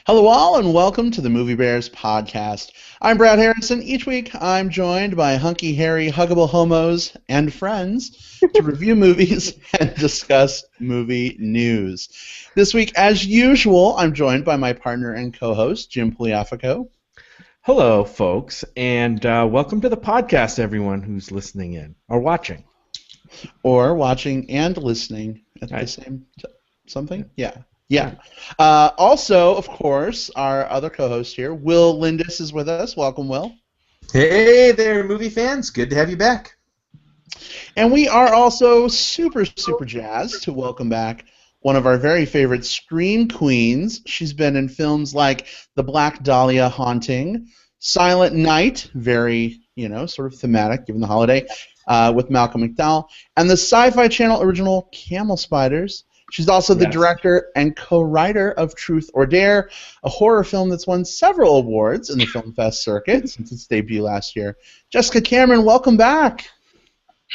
Hello all and welcome to the Movie Bears podcast. I'm Brad Harrison. Each week I'm joined by hunky, hairy, huggable homos and friends to review movies and discuss movie news. This week, as usual, I'm joined by my partner and co-host, Jim Pliafico. Hello, folks, and welcome to the podcast, everyone who's listening in or watching. Or watching and listening at the same something? Yeah. Also, of course, our other co-host here, Will Lindis, is with us. Welcome, Will. Hey there, movie fans. Good to have you back. And we are also super jazzed to welcome back one of our very favorite screen queens. She's been in films like The Black Dahlia Haunting, Silent Night, very, sort of thematic given the holiday, with Malcolm McDowell, and the Sci-Fi Channel original Camel Spiders. She's also the director and co-writer of Truth or Dare, a horror film that's won several awards in the Film Fest circuit since its debut last year. Jessica Cameron, welcome back.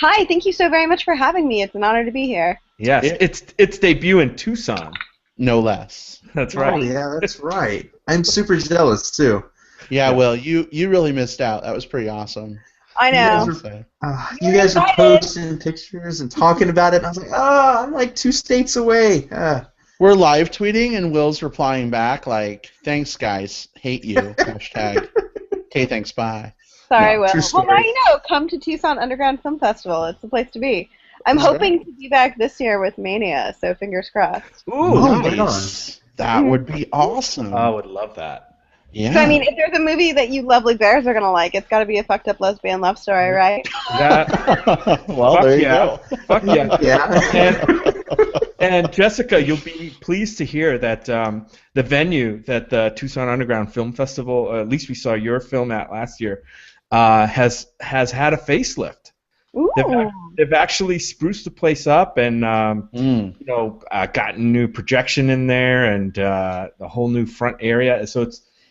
Hi, thank you so very much for having me. It's an honor to be here. Yes, its debut in Tucson. No less. That's right. Oh, yeah, that's right. I'm super jealous, too. Yeah, Will, you really missed out. That was pretty awesome. I know. You guys are posting pictures and talking about it, and I was like, I'm like 2 states away. We're live tweeting, and Will's replying back like, thanks, guys. Hate you. Hashtag. Okay, thanks, bye. Sorry, Will. Well, now you know. Come to Tucson Underground Film Festival. It's the place to be. I'm hoping to be back this year with Mania, so fingers crossed. Ooh, nice. That would be awesome. I would love that. Yeah. So, I mean, if there's a movie that you lovely bears are going to like, it's got to be a fucked up lesbian love story, right? Well, there you go. Fuck yeah. And Jessica, you'll be pleased to hear that the venue that the Tucson Underground Film Festival, or at least we saw your film at last year, has had a facelift. Ooh. They've actually spruced the place up and gotten new projection in there and the whole new front area. So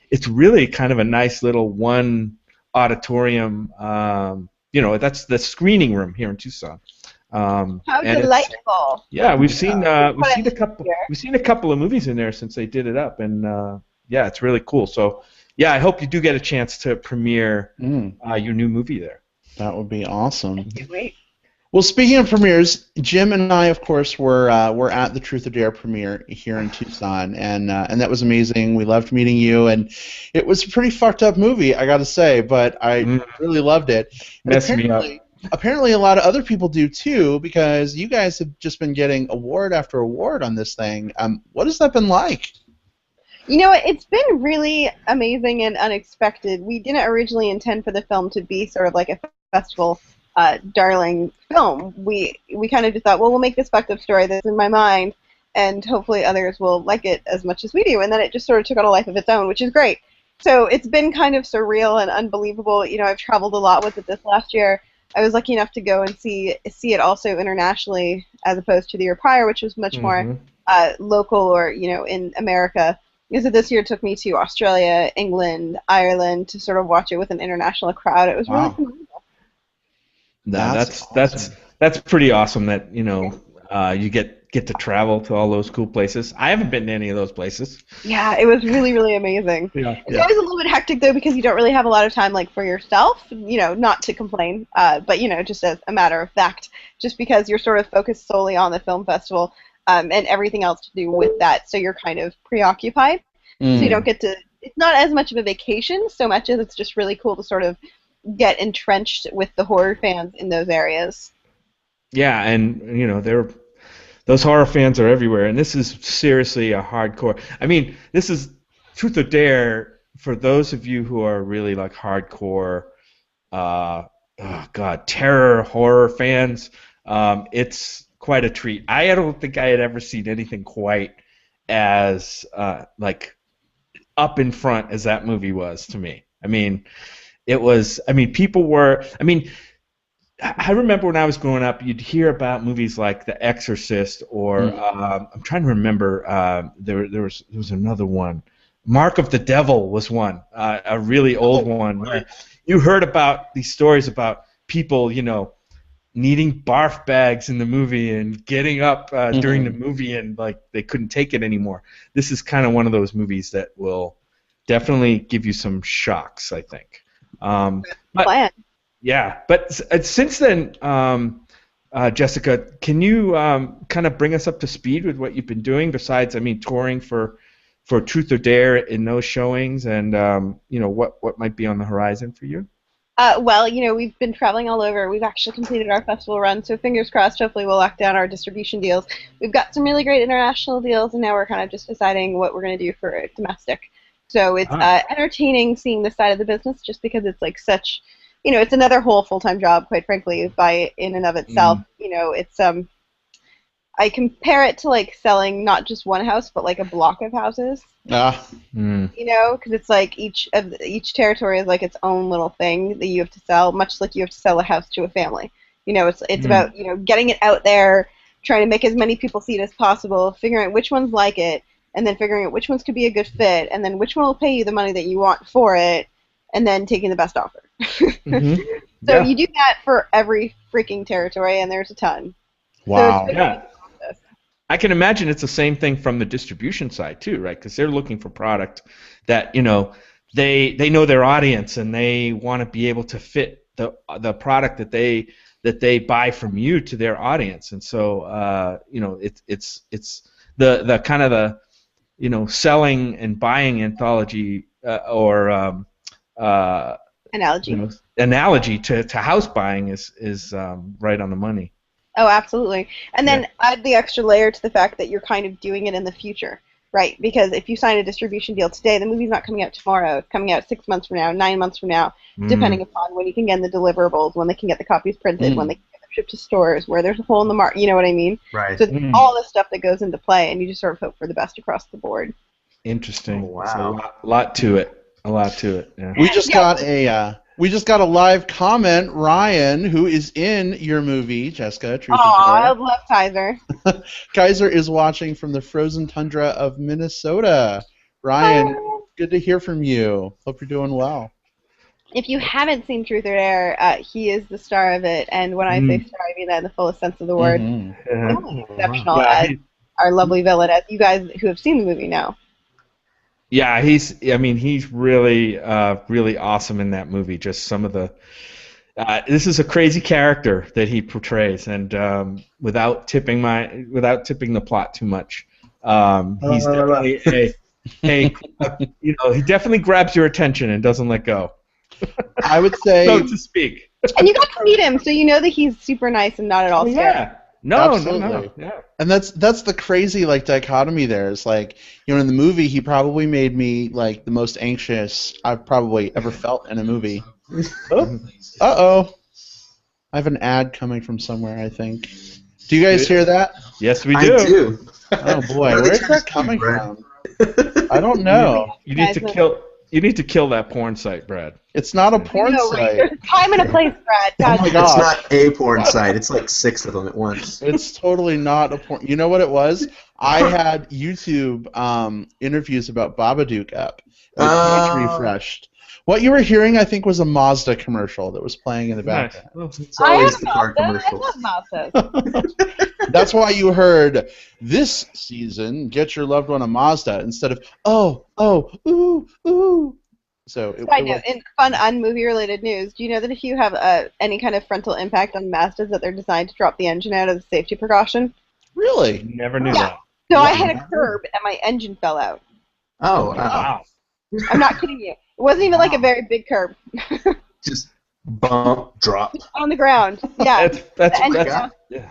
it's really kind of a nice little one auditorium. That's the screening room here in Tucson. How delightful! Yeah, we've seen a couple of movies in there since they did it up, and it's really cool. So yeah, I hope you do get a chance to premiere your new movie there. That would be awesome. I can't wait. Well, speaking of premieres, Jim and I, of course, were at the Truth or Dare premiere here in Tucson, and that was amazing. We loved meeting you, and it was a pretty fucked up movie, I got to say, but I really loved it. Messed me up. Apparently, a lot of other people do too, because you guys have just been getting award after award on this thing. What has that been like? You know, it's been really amazing and unexpected. We didn't originally intend for the film to be sort of like a festival darling film. We kind of just thought, well, we'll make this fucked up story that's in my mind, and hopefully others will like it as much as we do. And then it just sort of took on a life of its own, which is great. So it's been kind of surreal and unbelievable. You know, I've traveled a lot with it this last year. I was lucky enough to go and see it also internationally, as opposed to the year prior, which was much more local or in America. So this year it took me to Australia, England, Ireland to sort of watch it with an international crowd. It was really phenomenal. That's pretty awesome that you get to travel to all those cool places. I haven't been to any of those places. Yeah, it was really, really amazing. It's always a little bit hectic though, because you don't really have a lot of time for yourself. Not to complain, but just as a matter of fact, just because you're sort of focused solely on the film festival and everything else to do with that, so you're kind of preoccupied. So you don't get to. It's not as much of a vacation so much as it's just really cool to sort of get entrenched with the horror fans in those areas. Yeah, and those horror fans are everywhere, and this is seriously a hardcore. I mean, this is Truth or Dare for those of you who are really like hardcore, terror horror fans. It's quite a treat. I don't think I had ever seen anything quite as up in front as that movie was to me. I mean, people were. I remember when I was growing up, you'd hear about movies like The Exorcist, or I'm trying to remember. There was another one. Mark of the Devil was one, a really old one. Where you heard about these stories about people, needing barf bags in the movie and getting up during the movie and like they couldn't take it anymore. This is kind of one of those movies that will definitely give you some shocks, I think. But since then, Jessica, can you kind of bring us up to speed with what you've been doing besides, I mean, touring for Truth or Dare in those showings, and what might be on the horizon for you? Well, we've been traveling all over. We've actually completed our festival run, so fingers crossed, hopefully we'll lock down our distribution deals. We've got some really great international deals, and now we're kind of just deciding what we're going to do for domestic. So it's entertaining seeing this side of the business just because it's like such, it's another whole full-time job, quite frankly, in and of itself. It's I compare it to like selling not just one house, but like a block of houses. Because it's like each territory is like its own little thing that you have to sell, much like you have to sell a house to a family. It's about getting it out there, trying to make as many people see it as possible, figuring out which ones like it, and then figuring out which ones could be a good fit, and then which one will pay you the money that you want for it, and then taking the best offer. So you do that for every freaking territory, and there's a ton. Wow. So I can imagine it's the same thing from the distribution side too, right? Because they're looking for product that they know their audience and they want to be able to fit the product that they buy from you to their audience, and so it's the kind of the selling and buying analogy analogy to house buying is right on the money. Oh, absolutely. And then add the extra layer to the fact that you're kind of doing it in the future, right? Because if you sign a distribution deal today, the movie's not coming out tomorrow. It's coming out 6 months from now, 9 months from now, depending upon when you can get the deliverables, when they can get the copies printed, when they can get them shipped to stores, where there's a hole in the market, you know what I mean? Right. So it's all this stuff that goes into play, and you just sort of hope for the best across the board. Interesting. Oh, wow. There's a lot to it. A lot to it. Yeah. We just got a live comment, Ryan, who is in your movie, Jessica. Truth or I Dare. love Kaiser. Kaiser is watching from the frozen tundra of Minnesota. Ryan, good to hear from you. Hope you're doing well. If you haven't seen Truth or Dare, he is the star of it, and when I say star, I mean that in the fullest sense of the word. Exceptional as our lovely villain, as you guys who have seen the movie know. Yeah, he's really, really awesome in that movie. Just some of the, this is a crazy character that he portrays, and without tipping the plot too much, he's definitely he definitely grabs your attention and doesn't let go. I would say, so to speak. And you got to meet him, so you know that he's super nice and not at all scared. Yeah. No. Yeah. And that's the crazy dichotomy there. It's like, in the movie he probably made me like the most anxious I've probably ever felt in a movie. Uh-oh. I have an ad coming from somewhere, I think. Do you guys hear that? Yes, we do. I do. Oh boy, where's that coming from? I don't know. You need to kill that porn site, Brad. It's not a porn site. There's a time and a place, Brad. Oh my God. It's not a porn site. It's like 6 of them at once. It's totally not a porn. You know what it was? I had YouTube interviews about Babadook up. It was refreshed. What you were hearing, I think, was a Mazda commercial that was playing in the background. Nice. It's always the car commercials. I love Mazdas. That's why you heard this season, get your loved one a Mazda instead of ooh. So Side note, in fun unmovie related news, do you know that if you have any kind of frontal impact on Mazdas, that they're designed to drop the engine out as a safety precaution? Really? Never knew that. So I hit a curb and my engine fell out. Oh, Wow. I'm not kidding you. It wasn't even like a very big curb. Just bump, drop. On the ground. Yeah.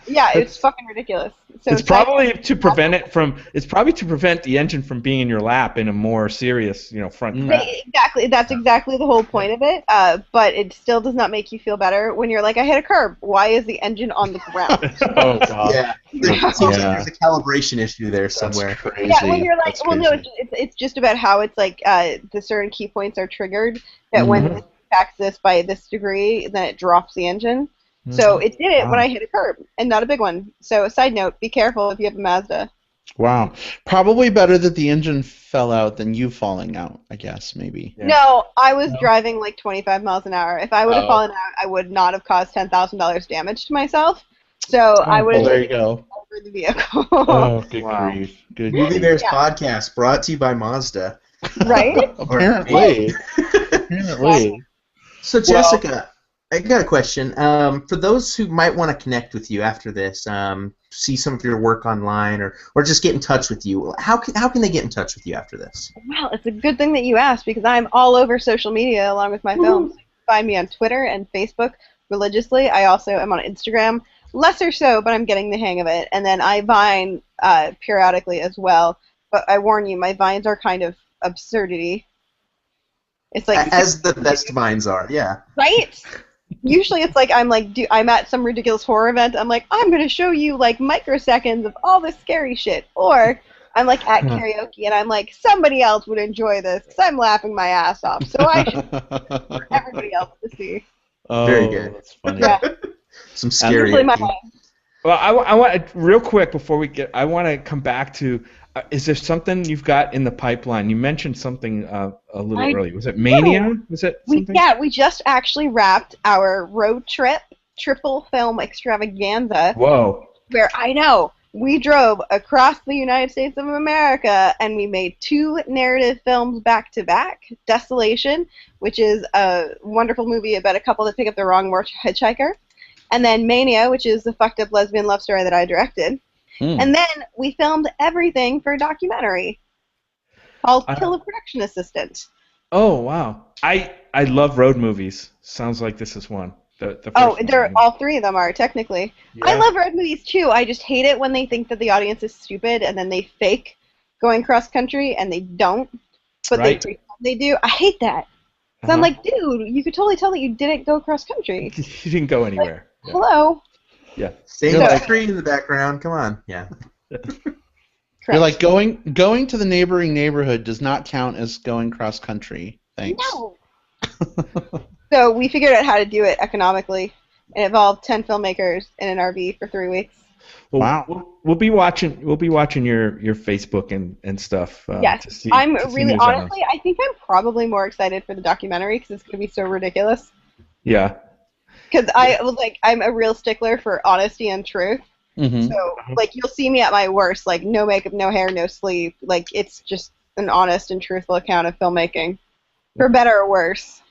Yeah, it's fucking ridiculous. So it's probably to prevent it from. It's probably to prevent the engine from being in your lap in a more serious, front crash. Exactly. That's exactly the whole point of it. But it still does not make you feel better when you're like, I hit a curb. Why is the engine on the ground? Oh God. Yeah. There's a calibration issue there somewhere. That's crazy. Yeah, when you're like, That's well, no, crazy. it's just about how it's like the certain key points are triggered. That when it impacts this by this degree, then it drops the engine. So it did it when I hit a curb, and not a big one. So a side note, be careful if you have a Mazda. Wow. Probably better that the engine fell out than you falling out, I guess, maybe. Yeah. No, I was No? driving like 25 miles an hour. If I would have Oh. fallen out, I would not have caused $10,000 damage to myself. So I would Well, have there you taken go. over the vehicle. Oh, good Wow. grief. Good Movie grief. Bears Yeah. podcast brought to you by Mazda. Right? Apparently. Apparently. So Jessica, I got a question. For those who might want to connect with you after this, see some of your work online, or just get in touch with you, how can they get in touch with you after this? Well, it's a good thing that you asked because I'm all over social media along with my films. You can find me on Twitter and Facebook religiously. I also am on Instagram, lesser so, but I'm getting the hang of it. And then I Vine periodically as well. But I warn you, my Vines are kind of absurdity. It's like As the best vines are, yeah. right? Usually it's like I'm at some ridiculous horror event. I'm like, I'm gonna show you like microseconds of all this scary shit, or I'm like at karaoke and I'm like, somebody else would enjoy this because I'm laughing my ass off, so I should for everybody else to see. Oh, Very good. That's funny. Yeah, Some scary. usually my Well, I want real quick before we get. I want to come back to. Is there something you've got in the pipeline? You mentioned something a little earlier. Was it Mania? Was it something? we just actually wrapped our road trip triple film extravaganza. Whoa. Where I know we drove across the United States of America and we made 2 narrative films back to back. Desolation, which is a wonderful movie about a couple that pick up the wrong hitchhiker, and then Mania, which is the fucked up lesbian love story that I directed. And then we filmed everything for a documentary called Kill a Production Assistant. Oh wow. I love road movies. Sounds like this is one. The first one. All 3 of them are technically. Yeah. I love road movies too. I just hate it when they think that the audience is stupid and then they fake going cross country and they don't, but Right. they pretend they do. I hate that. So I'm like, dude, you could totally tell that you didn't go cross country. You didn't go anywhere. Yeah. Hello. Yeah. Same So- screen in the background. Come on, yeah. You're like going to the neighboring neighborhood does not count as going cross country. Thanks. No. So we figured out how to do it economically. It involved 10 filmmakers in an RV for 3 weeks. Well, Wow. We'll be watching your Facebook and stuff. Yes, To see, I'm to see really news on honestly. I think I'm probably more excited for the documentary because it's gonna be so ridiculous. this. Yeah. Because I was like, I'm a real stickler for honesty and truth. Mm-hmm. So like, you'll see me at my worst, like no makeup, no hair, no sleeve. Like it's just an honest and truthful account of filmmaking, for better or worse.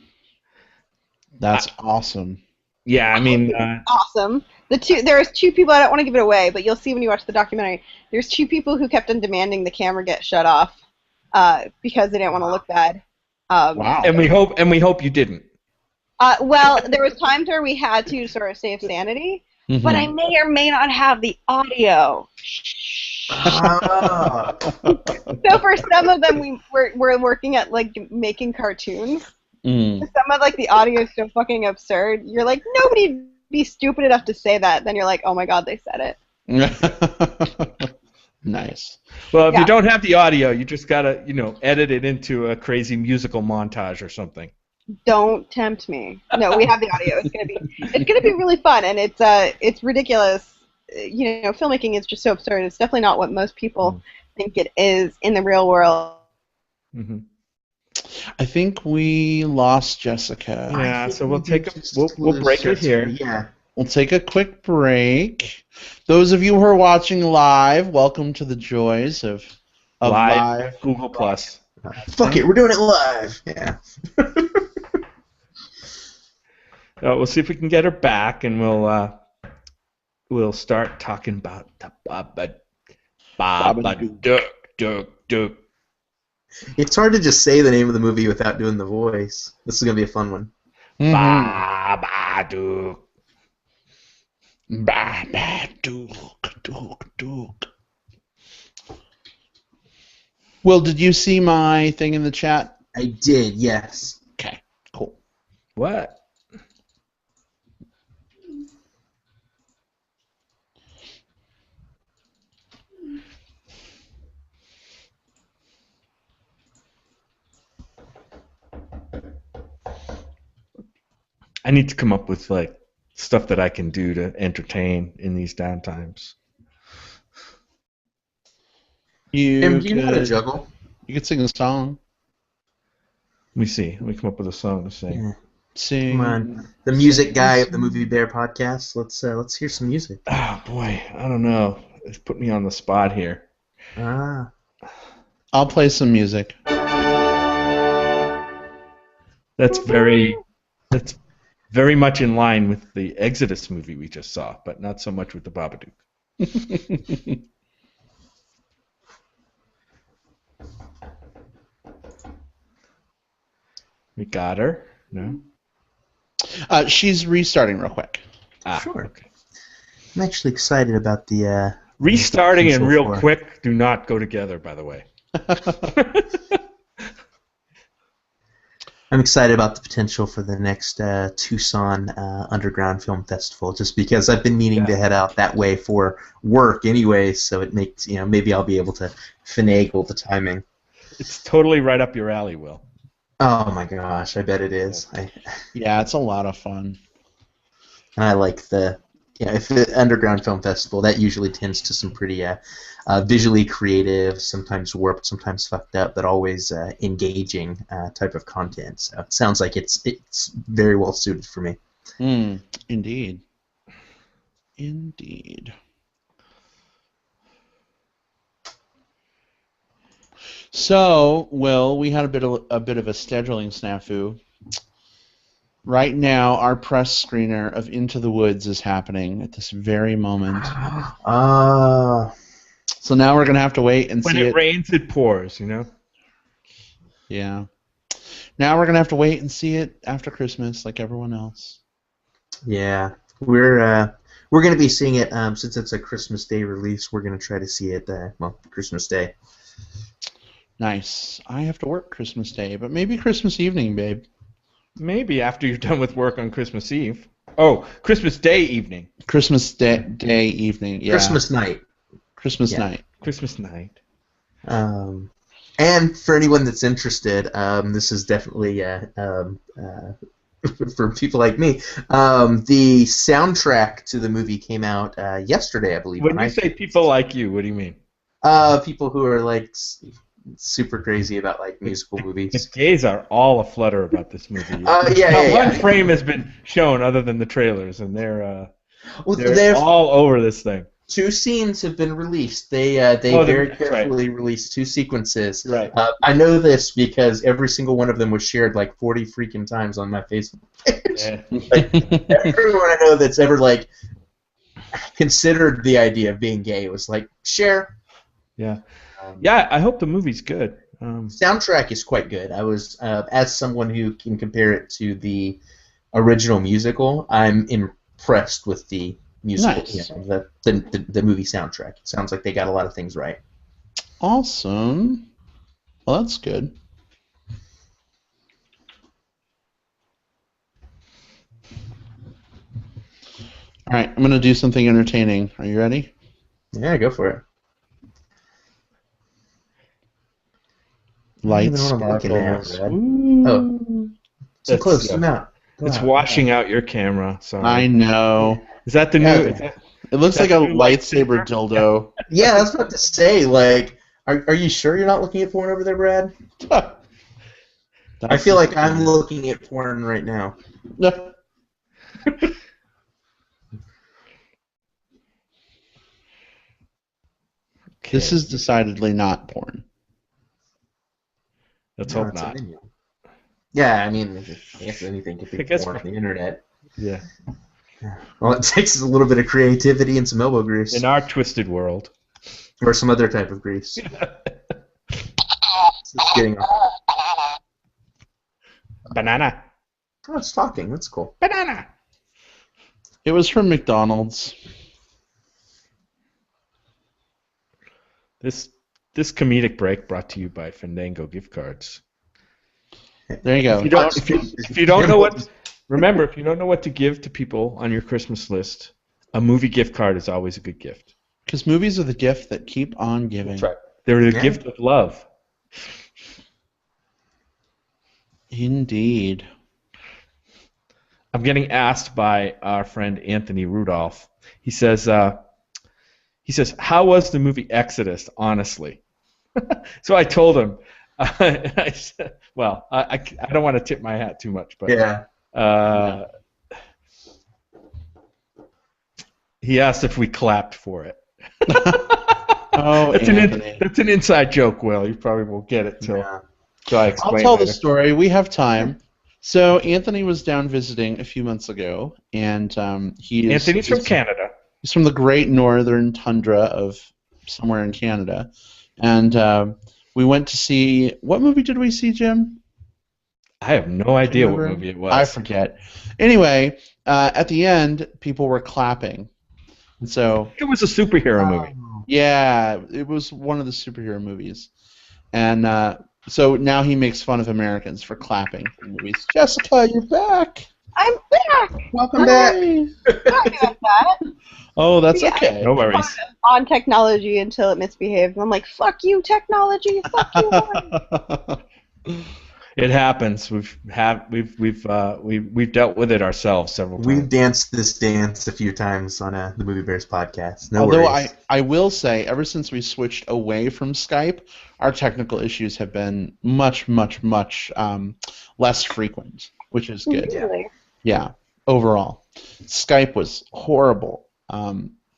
That's awesome. Yeah. I mean. Awesome. There's 2 people. I don't want to give it away, but you'll see when you watch the documentary. There's 2 people who kept on demanding the camera get shut off because they didn't want to look bad. Wow. And we hope you didn't. Well, there was times where we had to sort of save sanity, Mhm. but I may or may not have the audio. Ah. So for some of them, we're working at like making cartoons. Mm. Some of like the audio is so fucking absurd. You're like, nobody'd be stupid enough to say that. Then you're like, oh my god, they said it. Nice. Well, if Yeah. you don't have the audio, you just gotta edit it into a crazy musical montage or something. Don't tempt me. No, we have the audio. It's gonna be really fun, and it's ridiculous. Filmmaking is just so absurd. It's definitely not what most people think it is in the real world. Mm-hmm. I think we lost Jessica. Yeah, so we'll take Just we'll break it here. Yeah. We'll take a quick break. Those of you who are watching live, welcome to the joys of live. Google Plus. Fuck it, we're doing it live. Yeah. We'll see if we can get her back, and we'll start talking about the Babadook. It's hard to just say the name of the movie without doing the voice. This is gonna be a fun one. Babadook. Babadook. Will, did you see my thing in the chat? I did, yes. Okay, cool. What? I need to come up with like stuff that I can do to entertain in these downtimes. Tim, do you know how to juggle? You could sing a song. Let me see. Let me come up with a song to sing. Yeah. Sing. Come on, the music guy of the Movie Bear podcast. Let's hear some music. Oh boy, I don't know. It's put me on the spot here. Ah. I'll play some music. That's very much in line with the Exodus movie we just saw, but not so much with the Babadook. We got her? No? She's restarting real quick. Sure. Okay. I'm actually excited about the. Restarting and potential real for- quick do not go together, by the way. I'm excited about the potential for the next Tucson Underground Film Festival, just because I've been meaning to head out that way for work anyway. So it makes maybe I'll be able to finagle the timing. It's totally right up your alley, Will. Oh my gosh, I bet it is. Yeah, it's a lot of fun. I like if the Underground Film Festival, that usually tends to some pretty visually creative, sometimes warped, sometimes fucked up, but always engaging type of content. So it sounds like it's very well suited for me. Indeed. Indeed. So, Will, we had a bit of a scheduling snafu. Right now, our press screener of Into the Woods is happening at this very moment. So now we're gonna have to wait and When see it it. rains, it pours, you know? Yeah. Now we're gonna have to wait and see it after Christmas, like everyone else. Yeah, we're gonna be seeing it since it's a Christmas Day release. We're gonna try to see it Christmas Day. Nice. I have to work Christmas Day, but maybe Christmas evening, babe. Maybe after you're done with work on Christmas Eve. Oh, Christmas Day evening. Christmas Day evening. Yeah. Christmas night. Christmas Yeah. night. Christmas night. And for anyone that's interested, this is definitely for people like me. The soundtrack to the movie came out yesterday, I believe. When you say people like you, what do you mean? People who are like super crazy about like musical movies. Gays are all aflutter about this movie. Not Not one frame has been shown other than the trailers, and they're There's all over this thing. 2 scenes have been released. They very carefully released 2 sequences. Right. I know this because every single one of them was shared like 40 freaking times on my Facebook page. Yeah. Everyone I know that's ever like considered the idea of being gay was like share. Yeah. Yeah, I hope the movie's good. Soundtrack is quite good. I was as someone who can compare it to the original musical, I'm impressed with the musical, Nice. the movie soundtrack. It sounds like they got a lot of things right. Awesome. Well, that's good. All right, I'm going to do something entertaining. Are you ready? Yeah, go for it. Light I don't know what I'm looking at, sparkles. Brad. Ooh. Oh. So That's, close. Zoom out. Go It's out. washing out your camera. Sorry. I know. Is that the new? Yeah. Is that, It looks like That's a a new lightsaber dildo. Yeah, I was about to say, like, are you sure you're not looking at porn over there, Brad? I feel like I'm looking at porn right now. This is decidedly not porn. let's No, hope it's a not. menu. Yeah, I mean, I guess anything could I be guess porn on the internet. Yeah. All it takes is a little bit of creativity and some elbow grease. In our twisted world. Or some other type of grease. It's getting Banana. Oh, it's talking. That's cool. Banana. It was from McDonald's. This comedic break brought to you by Fandango gift cards. There you go. If you don't know what, remember, if you don't know what to give to people on your Christmas list, a movie gift card is always a good gift. Because movies are the gift that keep on giving. That's right. They're the Yeah. gift of love. Indeed. I'm getting asked by our friend Anthony Rudolph. He says, how was the movie Exodus, honestly? So I told him. I said, well, I don't want to tip my hat too much, but Yeah. he asked if we clapped for it. Oh, Anthony. That's an inside joke, Will. You probably won't get it till I explain. I'll tell later. the story. We have time. So Anthony was down visiting a few months ago, and Anthony's from Canada. He's from the great northern tundra of somewhere in Canada, and we went to see. What movie did we see, Jim? I have no idea what movie it was. I forget. Anyway, at the end, people were clapping, and so it was a superhero movie. Yeah, it was one of the superhero movies, and so now he makes fun of Americans for clapping in movies. Jessica, you're back. I'm back. Welcome back. Sorry about that. Oh, that's Yeah, okay. No worries. On technology until it misbehaves. I'm like, fuck you, technology. Fuck you. It happens. We've dealt with it ourselves several times. We've danced this dance a few times on the Movie Bears podcast. No Although worries. I will say, ever since we switched away from Skype, our technical issues have been much, much, much less frequent, which is good. Really? Yeah, overall. Skype was horrible.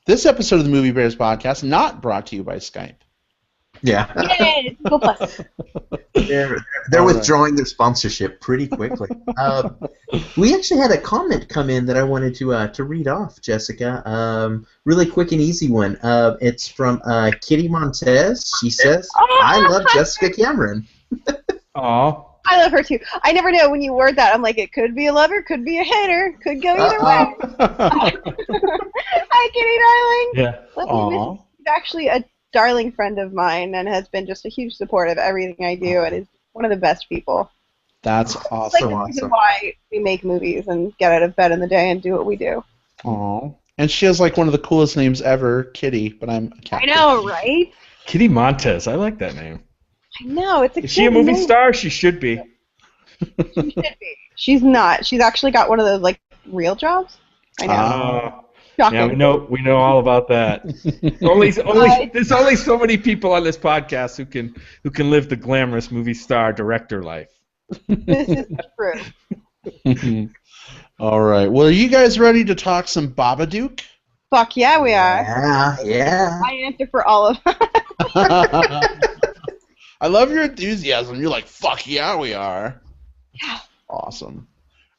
This episode of the Movie Bears podcast not brought to you by Skype. Yeah. Yay, Google Plus. They're withdrawing their sponsorship pretty quickly. We actually had a comment come in that I wanted to read off, Jessica. Really quick and easy one. It's from Kitty Montez. She says, "I love Jessica Cameron." Aw. I love her too. I never know when you word that. I'm like, it could be a lover, could be a hater, could go either way. Hi, Kitty, darling. Yeah. Let me miss you. She's actually a darling friend of mine and has been just a huge support of everything I do and is one of the best people. That's It's like awesome. the reason why we make movies and get out of bed in the day and do what we do. Aw. And she has like one of the coolest names ever, Kitty, but I'm a cat. I know, right? Kitty Montez. I like that name. I know, it's a Is she a cute movie name. star? She should be. She should be. She's not. She's actually got one of those like real jobs. I know. Shocking. Yeah, we know all about that. There's only so many people on this podcast who can live the glamorous movie star director life. This is true. All right. Well, are you guys ready to talk some Babadook? Fuck yeah, we are. Yeah. I answer for all of them. I love your enthusiasm. You're like, fuck yeah, we are. Yeah. Awesome.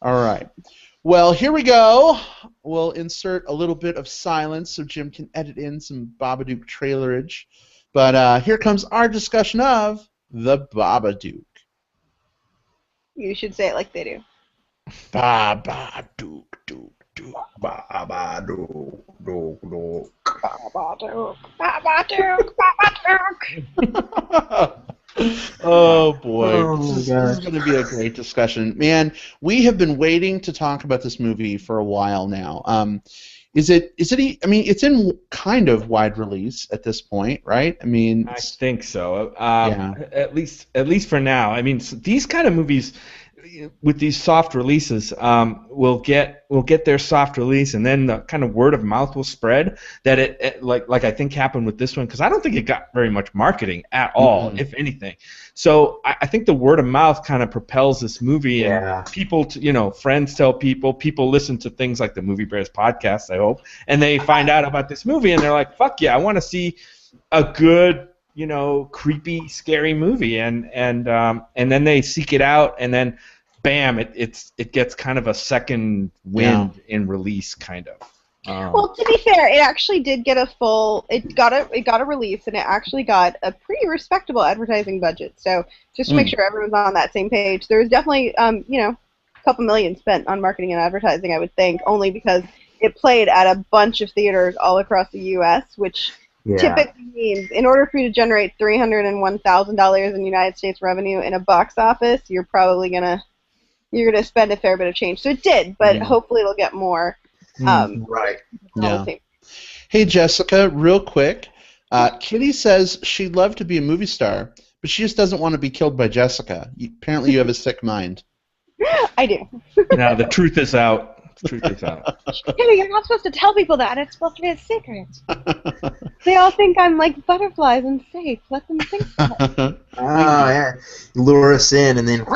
All right. Well, here we go. We'll insert a little bit of silence so Jim can edit in some Babadook trailerage. But here comes our discussion of the Babadook. You should say it like they do. Babadook, dook, dook. Babadook, dook, dook. Babadook, Babadook, Babadook. Oh boy, Oh, this is going to be a great discussion, man. We have been waiting to talk about this movie for a while now. Is it? I mean, it's in kind of wide release at this point, right? I mean, I think so. Yeah. At least for now. I mean, these kind of movies with these soft releases will get their soft release, and then the kind of word of mouth will spread that it like I think happened with this one, because I don't think it got very much marketing at all, if anything. So I think the word of mouth kind of propels this movie, and people, friends tell people listen to things like the Movie Bears podcast, I hope, and they find out about this movie, and they're like, fuck yeah, I want to see a good, creepy, scary movie, and then they seek it out, and then bam, it gets kind of a second wind in release, kind of. Well, to be fair, it actually did get it got a release, and it actually got a pretty respectable advertising budget. So just to make sure everyone's on that same page, there was definitely a couple million spent on marketing and advertising, I would think, only because it played at a bunch of theaters all across the U.S., which typically means in order for you to generate $301,000 in United States revenue in a box office, you're probably gonna spend a fair bit of change. So it did, but hopefully it'll get more. Right. Yeah. Hey, Jessica, real quick. Kitty says she'd love to be a movie star, but she just doesn't want to be killed by Jessica. Apparently you have a sick mind. I do. Now, the truth is out. The truth is out. Hey, you're not supposed to tell people that. It's supposed to be a secret. They all think I'm like butterflies and safe. Let them think that. Oh, yeah. Lure us in and then...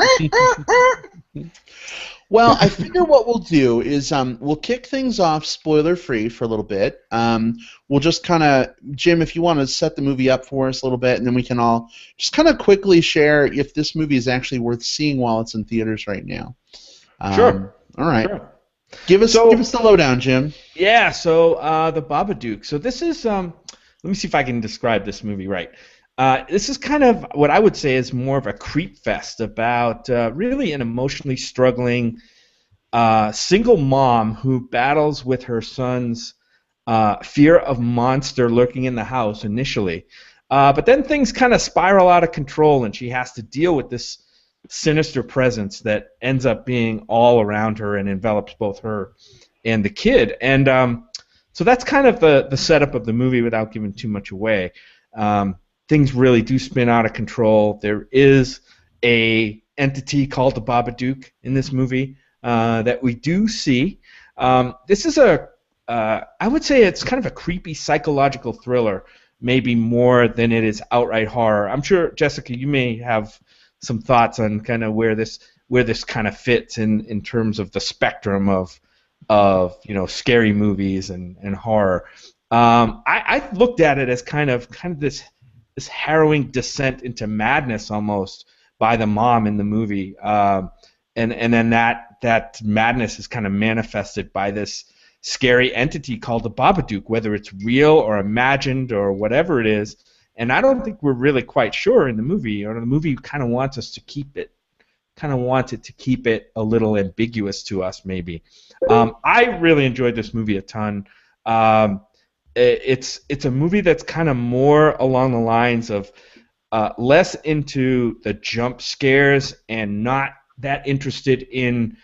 Well, I figure what we'll do is we'll kick things off spoiler-free for a little bit. We'll just kind of, Jim, if you want to set the movie up for us a little bit, and then we can all just kind of quickly share if this movie is actually worth seeing while it's in theaters right now. Sure. All right. Sure. Give us the lowdown, Jim. Yeah, so the Babadook. So this is, let me see if I can describe this movie right. This is kind of what I would say is more of a creep fest about really an emotionally struggling single mom who battles with her son's fear of monster lurking in the house initially. But then things kind of spiral out of control, and she has to deal with this sinister presence that ends up being all around her and envelops both her and the kid. And so that's kind of the setup of the movie without giving too much away. Things really do spin out of control. There is a entity called the Babadook in this movie that we do see. This is I would say it's kind of a creepy psychological thriller, maybe more than it is outright horror. I'm sure, Jessica, you may have some thoughts on kind of where this kind of fits in terms of the spectrum of scary movies and horror. I looked at it as kind of this harrowing descent into madness almost by the mom in the movie, and then that madness is kind of manifested by this scary entity called the Babadook, whether it's real or imagined or whatever it is. And I don't think we're really quite sure in the movie, or the movie kind of wants us to keep it, a little ambiguous to us maybe. I really enjoyed this movie a ton. It's a movie that's kind of more along the lines of less into the jump scares and not that interested in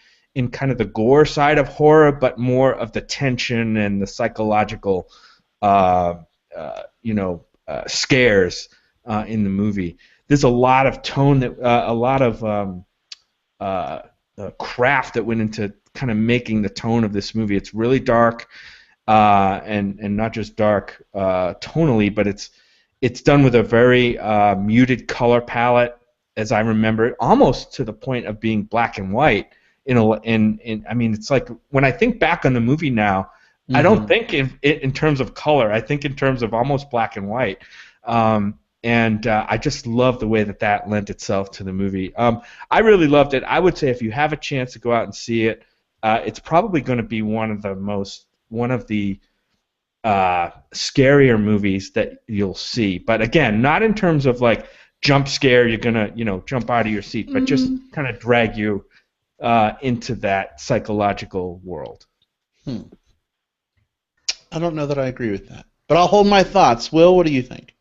kind of the gore side of horror, but more of the tension and the psychological scares in the movie. There's a lot of tone a lot of craft that went into kind of making the tone of this movie. It's really dark. And not just dark tonally, but it's done with a very muted color palette, as I remember it, almost to the point of being black and white. I mean, it's like when I think back on the movie now, I don't think in terms of color. I think in terms of almost black and white. And I just love the way that lent itself to the movie. I really loved it. I would say if you have a chance to go out and see it, it's probably going to be one of the scarier movies that you'll see. But again, not in terms of like jump scare, you're gonna jump out of your seat, but just kind of drag you into that psychological world. I don't know that I agree with that, but I'll hold my thoughts. Will, what do you think?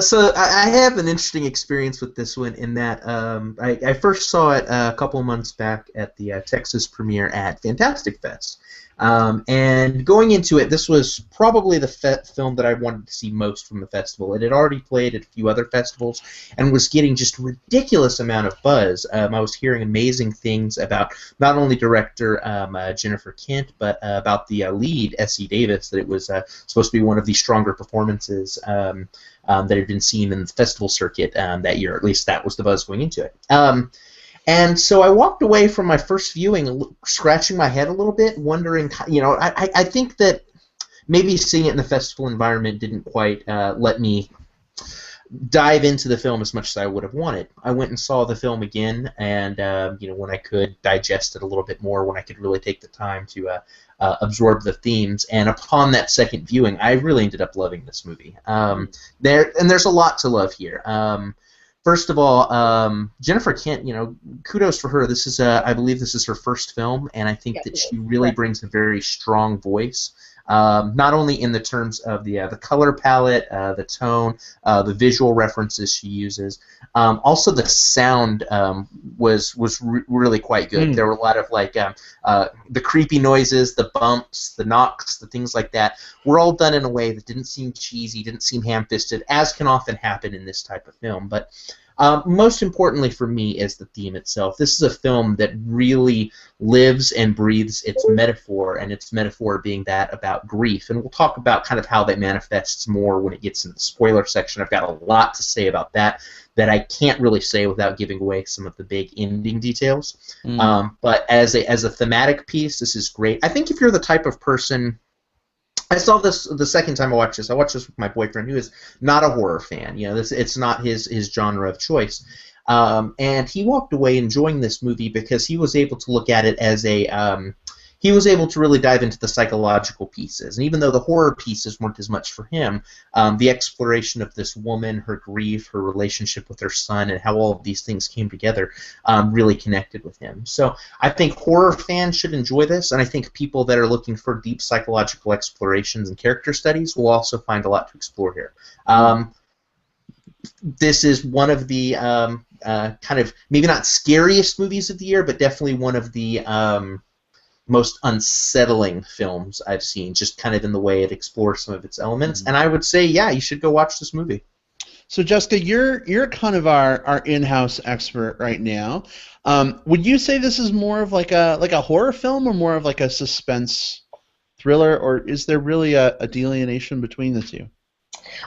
So I have an interesting experience with this one in that I first saw it a couple of months back at the Texas premiere at Fantastic Fest. And going into it, this was probably the film that I wanted to see most from the festival. It had already played at a few other festivals and was getting just a ridiculous amount of buzz. I was hearing amazing things about not only director Jennifer Kent, but about the lead, Essie Davis, that it was supposed to be one of the stronger performances that had been seen in the festival circuit that year. At least that was the buzz going into it. And so I walked away from my first viewing scratching my head a little bit, wondering, I think that maybe seeing it in the festival environment didn't quite let me dive into the film as much as I would have wanted. I went and saw the film again, and when I could digest it a little bit more, when I could really take the time to absorb the themes, and upon that second viewing, I really ended up loving this movie. There's a lot to love here. First of all, Jennifer Kent, kudos for her. This is, I believe, this is her first film, and I think that she really brings a very strong voice. Not only in the terms of the color palette, the tone, the visual references she uses, also the sound was really quite good. There were a lot of the creepy noises, the bumps, the knocks, the things like that were all done in a way that didn't seem cheesy, didn't seem ham-fisted, as can often happen in this type of film. But Most importantly for me is the theme itself. This is a film that really lives and breathes its metaphor, and its metaphor being that about grief. And we'll talk about kind of how that manifests more when it gets into the spoiler section. I've got a lot to say about that I can't really say without giving away some of the big ending details. But as a thematic piece, this is great. I think if you're the type of person... I saw this the second time I watched this. I watched this with my boyfriend, who is not a horror fan. You know, it's not his genre of choice, and he walked away enjoying this movie because he was able to look at it as he was able to really dive into the psychological pieces. And even though the horror pieces weren't as much for him, the exploration of this woman, her grief, her relationship with her son, and how all of these things came together really connected with him. So I think horror fans should enjoy this, and I think people that are looking for deep psychological explorations and character studies will also find a lot to explore here. This is one of the kind of, maybe not scariest movies of the year, but definitely one of the most unsettling films I've seen, just kind of in the way it explores some of its elements. And I would say, yeah, you should go watch this movie. So Jessica, you're kind of our in-house expert right now. Would you say this is more of like a horror film, or more of like a suspense thriller, or is there really a delineation between the two?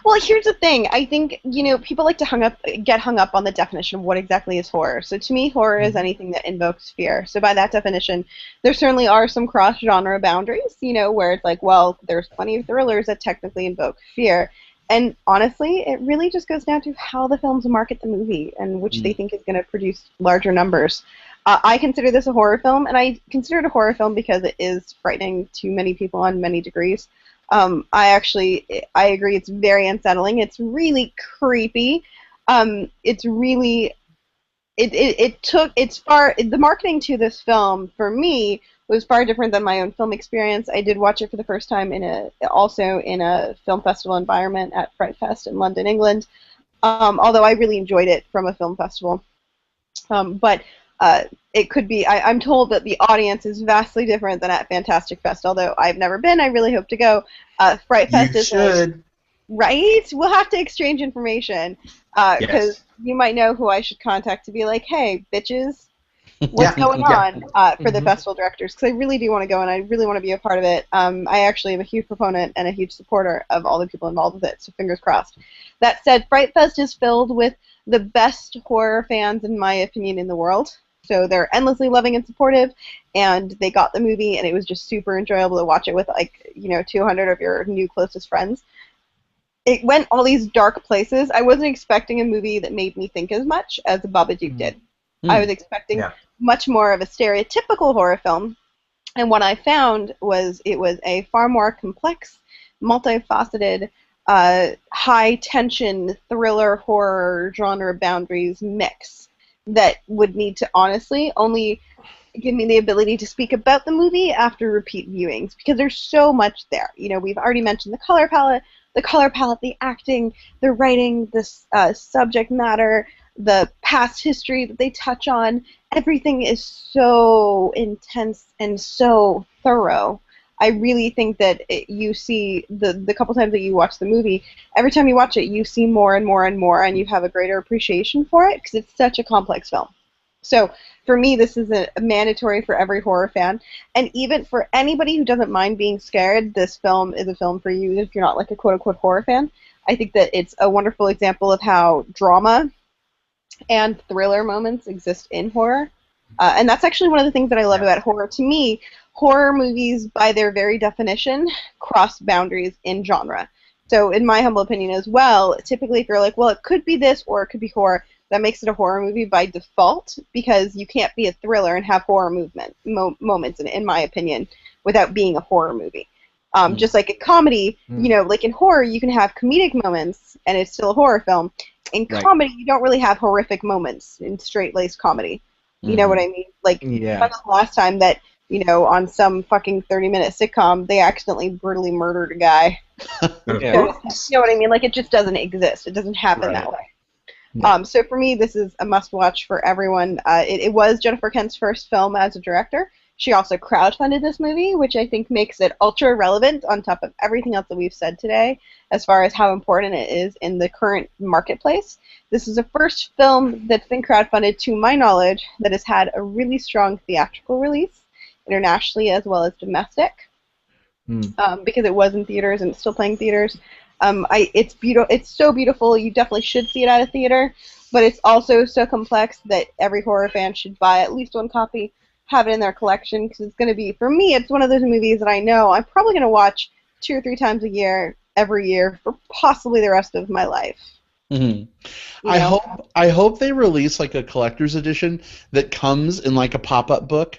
Well, here's the thing. I think, people like to get hung up on the definition of what exactly is horror. So to me, horror is anything that invokes fear. So by that definition, there certainly are some cross-genre boundaries, where it's like, well, there's plenty of thrillers that technically invoke fear. And honestly, it really just goes down to how the films market the movie and which they think is going to produce larger numbers. I consider this a horror film, and I consider it a horror film because it is frightening to many people on many degrees. I agree, it's very unsettling. It's really creepy. The marketing to this film, for me, was far different than my own film experience. I did watch it for the first time also in a film festival environment at Fright Fest in London, England, although I really enjoyed it from a film festival. But it could be, I'm told that the audience is vastly different than at Fantastic Fest, although I've never been. I really hope to go. Fright Fest you should. Right? We'll have to exchange information, because you might know who I should contact to be like, hey, bitches, what's going on for the festival directors, because I really do want to go, and I really want to be a part of it. I actually am a huge proponent and a huge supporter of all the people involved with it, so fingers crossed. That said, Fright Fest is filled with the best horror fans, in my opinion, in the world. So they're endlessly loving and supportive, and they got the movie, and it was just super enjoyable to watch it with, 200 of your new closest friends. It went all these dark places. I wasn't expecting a movie that made me think as much as Babadook did. I was expecting much more of a stereotypical horror film, and what I found was it was a far more complex, multifaceted, high-tension thriller horror genre boundaries mix that would need to honestly only give me the ability to speak about the movie after repeat viewings, because there's so much there. We've already mentioned the color palette, the acting, the writing, the subject matter, the past history that they touch on. Everything is so intense and so thorough. I really think that you see the couple times that you watch the movie, every time you watch it, you see more and more and more, and you have a greater appreciation for it because it's such a complex film. So for me, this is a mandatory for every horror fan, and even for anybody who doesn't mind being scared, this film is a film for you if you're not like a quote-unquote horror fan. I think that it's a wonderful example of how drama and thriller moments exist in horror. And that's actually one of the things that I love about horror. To me, horror movies, by their very definition, cross boundaries in genre. So in my humble opinion as well, typically if you're like, well, it could be this or it could be horror, that makes it a horror movie by default, because you can't be a thriller and have horror moments, in my opinion, without being a horror movie. Just like a comedy, like in horror, you can have comedic moments and it's still a horror film. In comedy, you don't really have horrific moments in straight-laced comedy. You know what I mean? Like, when was the last time that, on some fucking 30-minute sitcom, they accidentally brutally murdered a guy? You know what I mean? Like, it just doesn't exist. It doesn't happen that way. So for me, this is a must-watch for everyone. It was Jennifer Kent's first film as a director. She also crowdfunded this movie, which I think makes it ultra relevant on top of everything else that we've said today as far as how important it is in the current marketplace. This is the first film that's been crowdfunded, to my knowledge, that has had a really strong theatrical release, internationally as well as domestic, because it was in theaters and it's still playing theaters. It's beautiful. It's so beautiful. You definitely should see it at a theater, but it's also so complex that every horror fan should buy at least one copy, have it in their collection, because it's going to be, for me, it's one of those movies that I know I'm probably going to watch 2 or 3 times a year, every year, for possibly the rest of my life. Mm-hmm. I hope they release like a collector's edition that comes in like a pop-up book.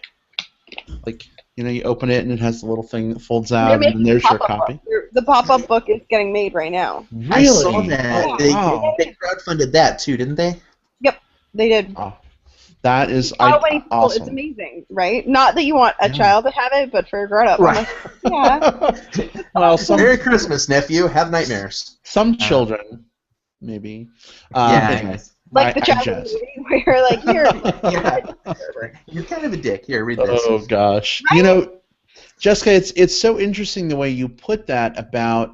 Like, you know, you open it and it has the little thing that folds out, and then there's your copy. The pop-up book is getting made right now. Really? I saw that. Oh, They crowdfunded that too, didn't they? Yep, they did. Oh, that is awesome. It's amazing, right? Not that you want a child to have it, but for a grown-up. Right. Yeah. Well, Merry Christmas, nephew. Have nightmares. Some children, maybe. Yeah. Like the child movie where you're like, here. Yeah. You're kind of a dick. Here, read this. Oh gosh. Right? You know, Jessica, it's so interesting the way you put that about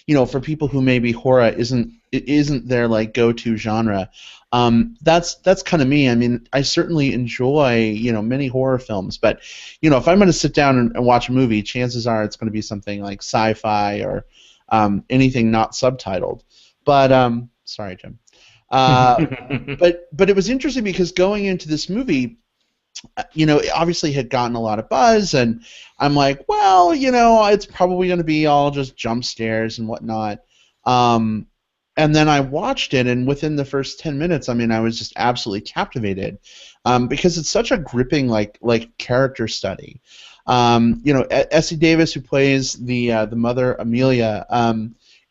you know, for people who maybe horror isn't their like go-to genre. That's kind of me. I mean, I certainly enjoy, you know, many horror films, but you know, if I'm going to sit down and watch a movie, chances are it's going to be something like sci-fi or anything not subtitled. But sorry, Jim. But it was interesting because going into this movie, you know, it obviously had gotten a lot of buzz, and I'm like, well, you know, it's probably going to be all just jump scares and whatnot. And then I watched it, and within the first 10 minutes, I mean, I was just absolutely captivated because it's such a gripping, like character study. You know, Essie Davis, who plays the mother Amelia,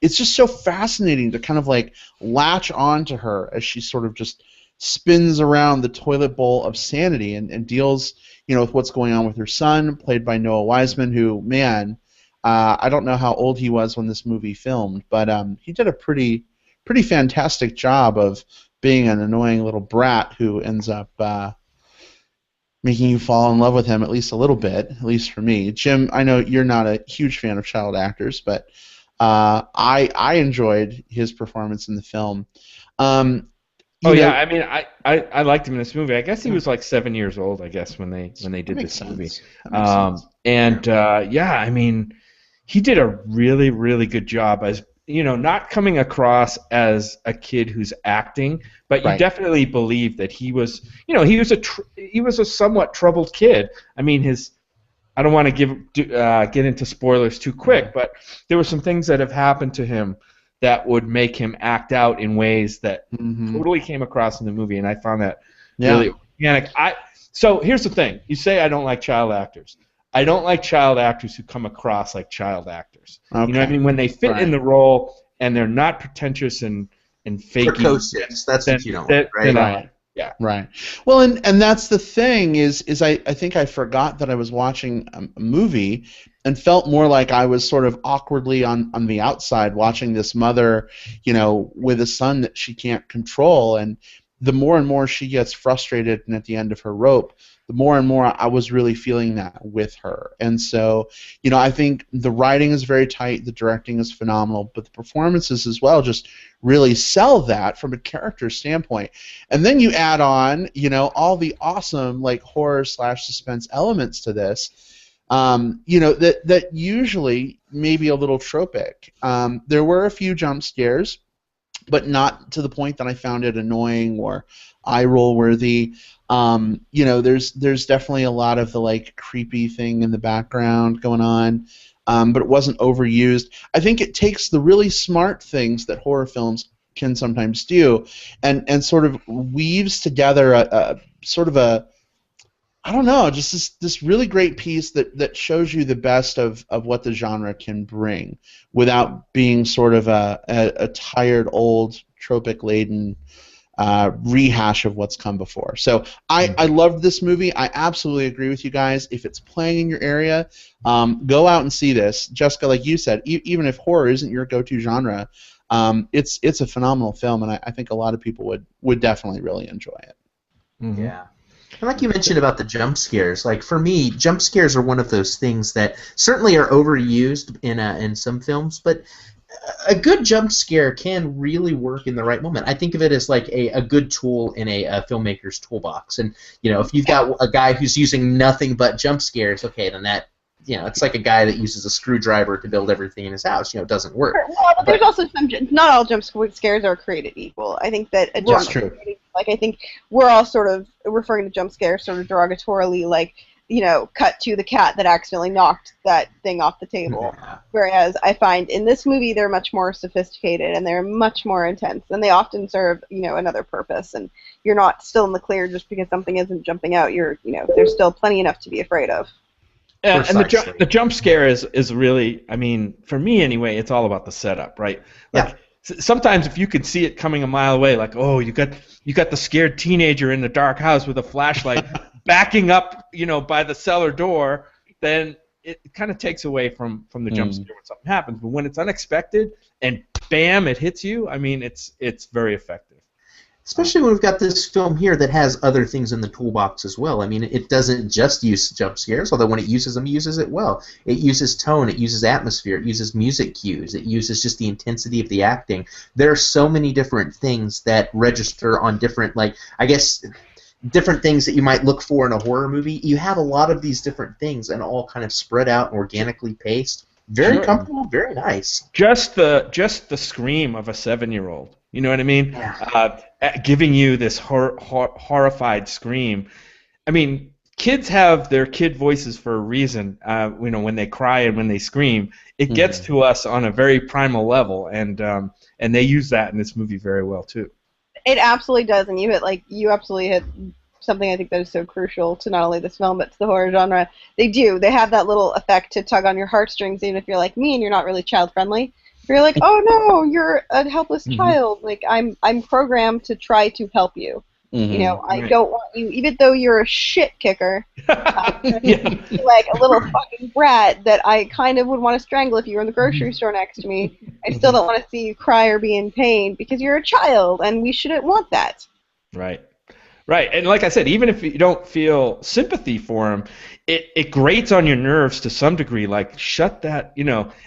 it's just so fascinating to kind of like latch on to her as she sort of just spins around the toilet bowl of sanity and deals, you know, with what's going on with her son, played by Noah Wiseman, who, man, I don't know how old he was when this movie filmed, but he did a pretty fantastic job of being an annoying little brat who ends up making you fall in love with him at least a little bit, at least for me. Jim, I know you're not a huge fan of child actors, but I enjoyed his performance in the film. Yeah, I mean, I liked him in this movie. I guess he was like 7 years old, I guess, when they did this movie. Yeah, I mean, he did a really, really good job as, you know, not coming across as a kid who's acting, but you definitely believe that he was, you know, he was a somewhat troubled kid. I mean, I don't want to get into spoilers too quick, but there were some things that have happened to him that would make him act out in ways that totally came across in the movie, and I found that really organic. So here's the thing. You say I don't like child actors. I don't like child actors who come across like child actors. Okay. You know what I mean? When they fit in the role and they're not pretentious and fakey. Precocious. That's what you don't want, right? Yeah. Right. Well, and that's the thing is I think I forgot that I was watching a movie and felt more like I was sort of awkwardly on the outside watching this mother, you know, with a son that she can't control. And the more and more she gets frustrated and at the end of her rope, the more and more I was really feeling that with her. And so, you know, I think the writing is very tight, the directing is phenomenal, but the performances as well just really sell that from a character standpoint. And then you add on, you know, all the awesome like horror / suspense elements to this, you know, that usually may be a little tropic. There were a few jump scares, but not to the point that I found it annoying or eye roll worthy. You know, there's definitely a lot of the like creepy thing in the background going on, but it wasn't overused. I think it takes the really smart things that horror films can sometimes do, and sort of weaves together a sort of a, I don't know, just this really great piece that shows you the best of what the genre can bring without being sort of a tired, old, tropic-laden rehash of what's come before. So I loved this movie. I absolutely agree with you guys. If it's playing in your area, go out and see this. Jessica, like you said, even if horror isn't your go-to genre, it's a phenomenal film, and I think a lot of people would definitely really enjoy it. Yeah. And like you mentioned about the jump scares, like for me, jump scares are one of those things that certainly are overused in some films, but a good jump scare can really work in the right moment. I think of it as like a good tool in a filmmaker's toolbox. And if you've got a guy who's using nothing but jump scares, okay, then that it's like a guy that uses a screwdriver to build everything in his house. It doesn't work. Well, but there's also not all jump scares are created equal. I think that a jump true. Like, I think we're all sort of referring to jump scares sort of derogatorily, like, cut to the cat that accidentally knocked that thing off the table. Yeah. Whereas I find in this movie they're much more sophisticated and they're much more intense, and they often serve, another purpose. And you're not still in the clear just because something isn't jumping out. There's still plenty enough to be afraid of. And the jump scare is really, I mean, for me anyway, it's all about the setup, right? Like, sometimes if you can see it coming a mile away, like, oh, you got the scared teenager in the dark house with a flashlight backing up, by the cellar door, then it kind of takes away from the jump scare when something happens. But when it's unexpected and bam, it hits you, I mean, it's very effective. Especially when we've got this film here that has other things in the toolbox as well. I mean, it doesn't just use jump scares, although when it uses them, it uses it well. It uses tone, it uses atmosphere, it uses music cues, it uses just the intensity of the acting. There are so many different things that register on different, different things that you might look for in a horror movie. You have a lot of these different things and all kind of spread out and organically paced. Very comfortable, very nice. Just the scream of a 7-year-old. You know what I mean? Yeah. Giving you this horrified scream. I mean, kids have their kid voices for a reason. When they cry and when they scream, it gets to us on a very primal level, and they use that in this movie very well too. It absolutely does, and you absolutely hit something I think that is so crucial to not only this film but to the horror genre. They have that little effect to tug on your heartstrings, even if you're like me and you're not really child friendly. You're like, oh no, you're a helpless child. Like, I'm programmed to try to help you. I don't want you, even though you're a shit kicker, like a little fucking brat that I kind of would want to strangle if you were in the grocery store next to me. I still don't want to see you cry or be in pain because you're a child, and we shouldn't want that. Right. Right, and like I said, even if you don't feel sympathy for him, it grates on your nerves to some degree. Like, shut that,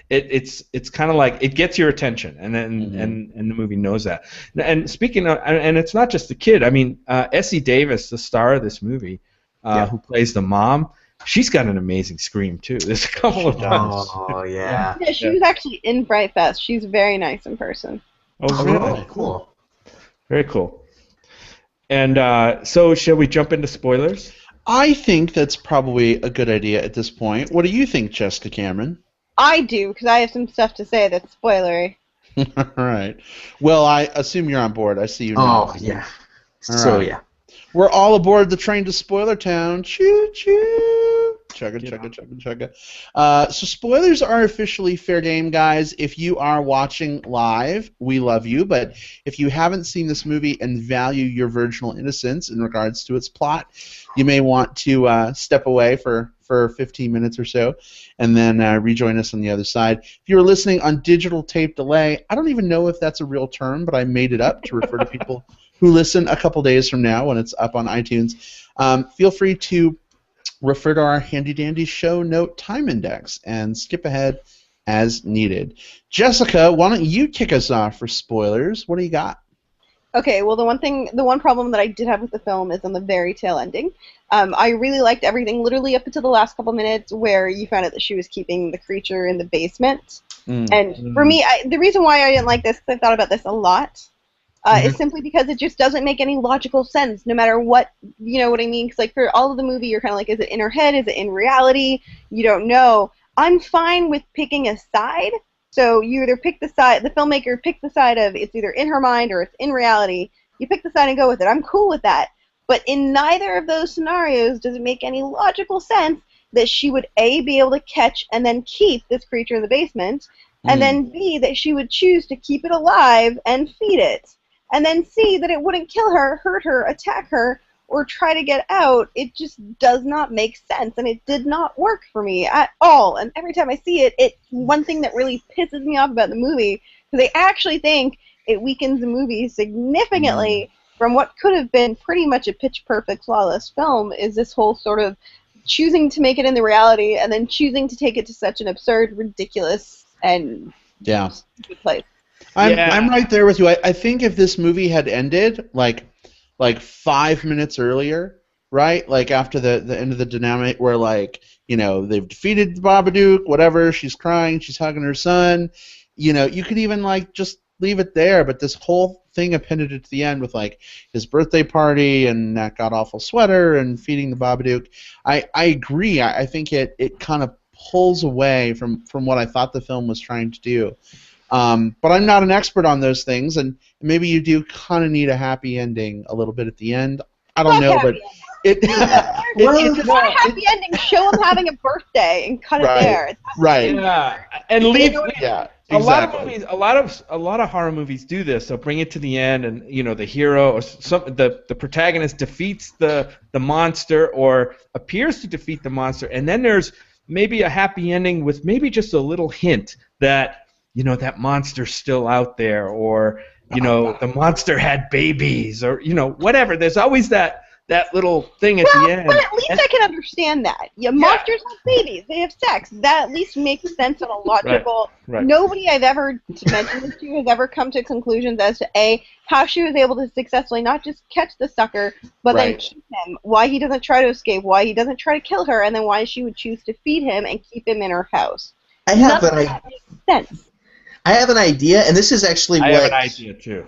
it's kind of like it gets your attention, and then and the movie knows that. And speaking of, and it's not just the kid. I mean, Essie Davis, the star of this movie, who plays the mom, she's got an amazing scream too. There's a couple of times. Oh yeah. Yeah, she was actually in Fright Fest. She's very nice in person. Oh, really? Oh, cool. Very cool. And so, shall we jump into spoilers? I think that's probably a good idea at this point. What do you think, Jessica Cameron? I do, because I have some stuff to say that's spoilery. All right. Well, I assume you're on board. I see you now. Oh, yeah. All so, right. yeah. We're all aboard the train to Spoiler Town. Choo-choo. Chugga, chugga, chugga, chugga. So spoilers are officially fair game, guys. If you are watching live, we love you. But if you haven't seen this movie and value your virginal innocence in regards to its plot, you may want to step away for 15 minutes or so and then rejoin us on the other side. If you're listening on digital tape delay, I don't even know if that's a real term, but I made it up to refer to people who listen a couple days from now when it's up on iTunes. Feel free to refer to our handy-dandy show note time index and skip ahead as needed. Jessica, why don't you kick us off for spoilers? What do you got? Okay, well, the one problem that I did have with the film is on the very tail ending. I really liked everything, literally up until the last couple minutes where you found out that she was keeping the creature in the basement. And for me, the reason why I didn't like this, because I thought about this a lot, is simply because it just doesn't make any logical sense, no matter what, you know what I mean? Because, like, for all of the movie, you're kind of like, is it in her head? Is it in reality? You don't know. I'm fine with picking a side. So you either pick the side, the filmmaker picked the side of it's either in her mind or it's in reality. You pick the side and go with it. I'm cool with that. But in neither of those scenarios does it make any logical sense that she would, A, be able to catch and then keep this creature in the basement, and then B, that she would choose to keep it alive and feed it. And then C, that it wouldn't kill her, hurt her, attack her, or try to get out. It just does not make sense, and it did not work for me at all. And every time I see it, it's one thing that really pisses me off about the movie, because I actually think it weakens the movie significantly from what could have been pretty much a pitch-perfect, flawless film is this whole sort of choosing to make it in the reality and then choosing to take it to such an absurd, ridiculous, and stupid place. I'm right there with you. I think if this movie had ended like 5 minutes earlier, right? Like after the end of the dynamic where like, you know, they've defeated Babadook, whatever, she's crying, she's hugging her son, you know, you could even like just leave it there, but this whole thing appended it to the end with like his birthday party and that god awful sweater and feeding the Babadook. I agree. I think it kind of pulls away from what I thought the film was trying to do. But I'm not an expert on those things, and maybe you do kind of need a happy ending a little bit at the end. I don't know, but it. It's not a happy ending. Show him having a birthday and cut it there. Right. Yeah, and leave. Yeah. Exactly. A lot of horror movies do this. They'll bring it to the end, and you know the hero or the protagonist defeats the monster or appears to defeat the monster, and then there's maybe a happy ending with maybe just a little hint that you know that monster's still out there, or you know the monster had babies, or you know whatever. There's always that little thing at the end. But at least I can understand that. Monsters have babies. They have sex. That at least makes sense on a logical... Right. Nobody I've ever mentioned this to has ever come to conclusions as to, A, how she was able to successfully not just catch the sucker, but then keep him, why he doesn't try to escape, why he doesn't try to kill her, and then why she would choose to feed him and keep him in her house. I have an idea, and this is actually I have an idea, too.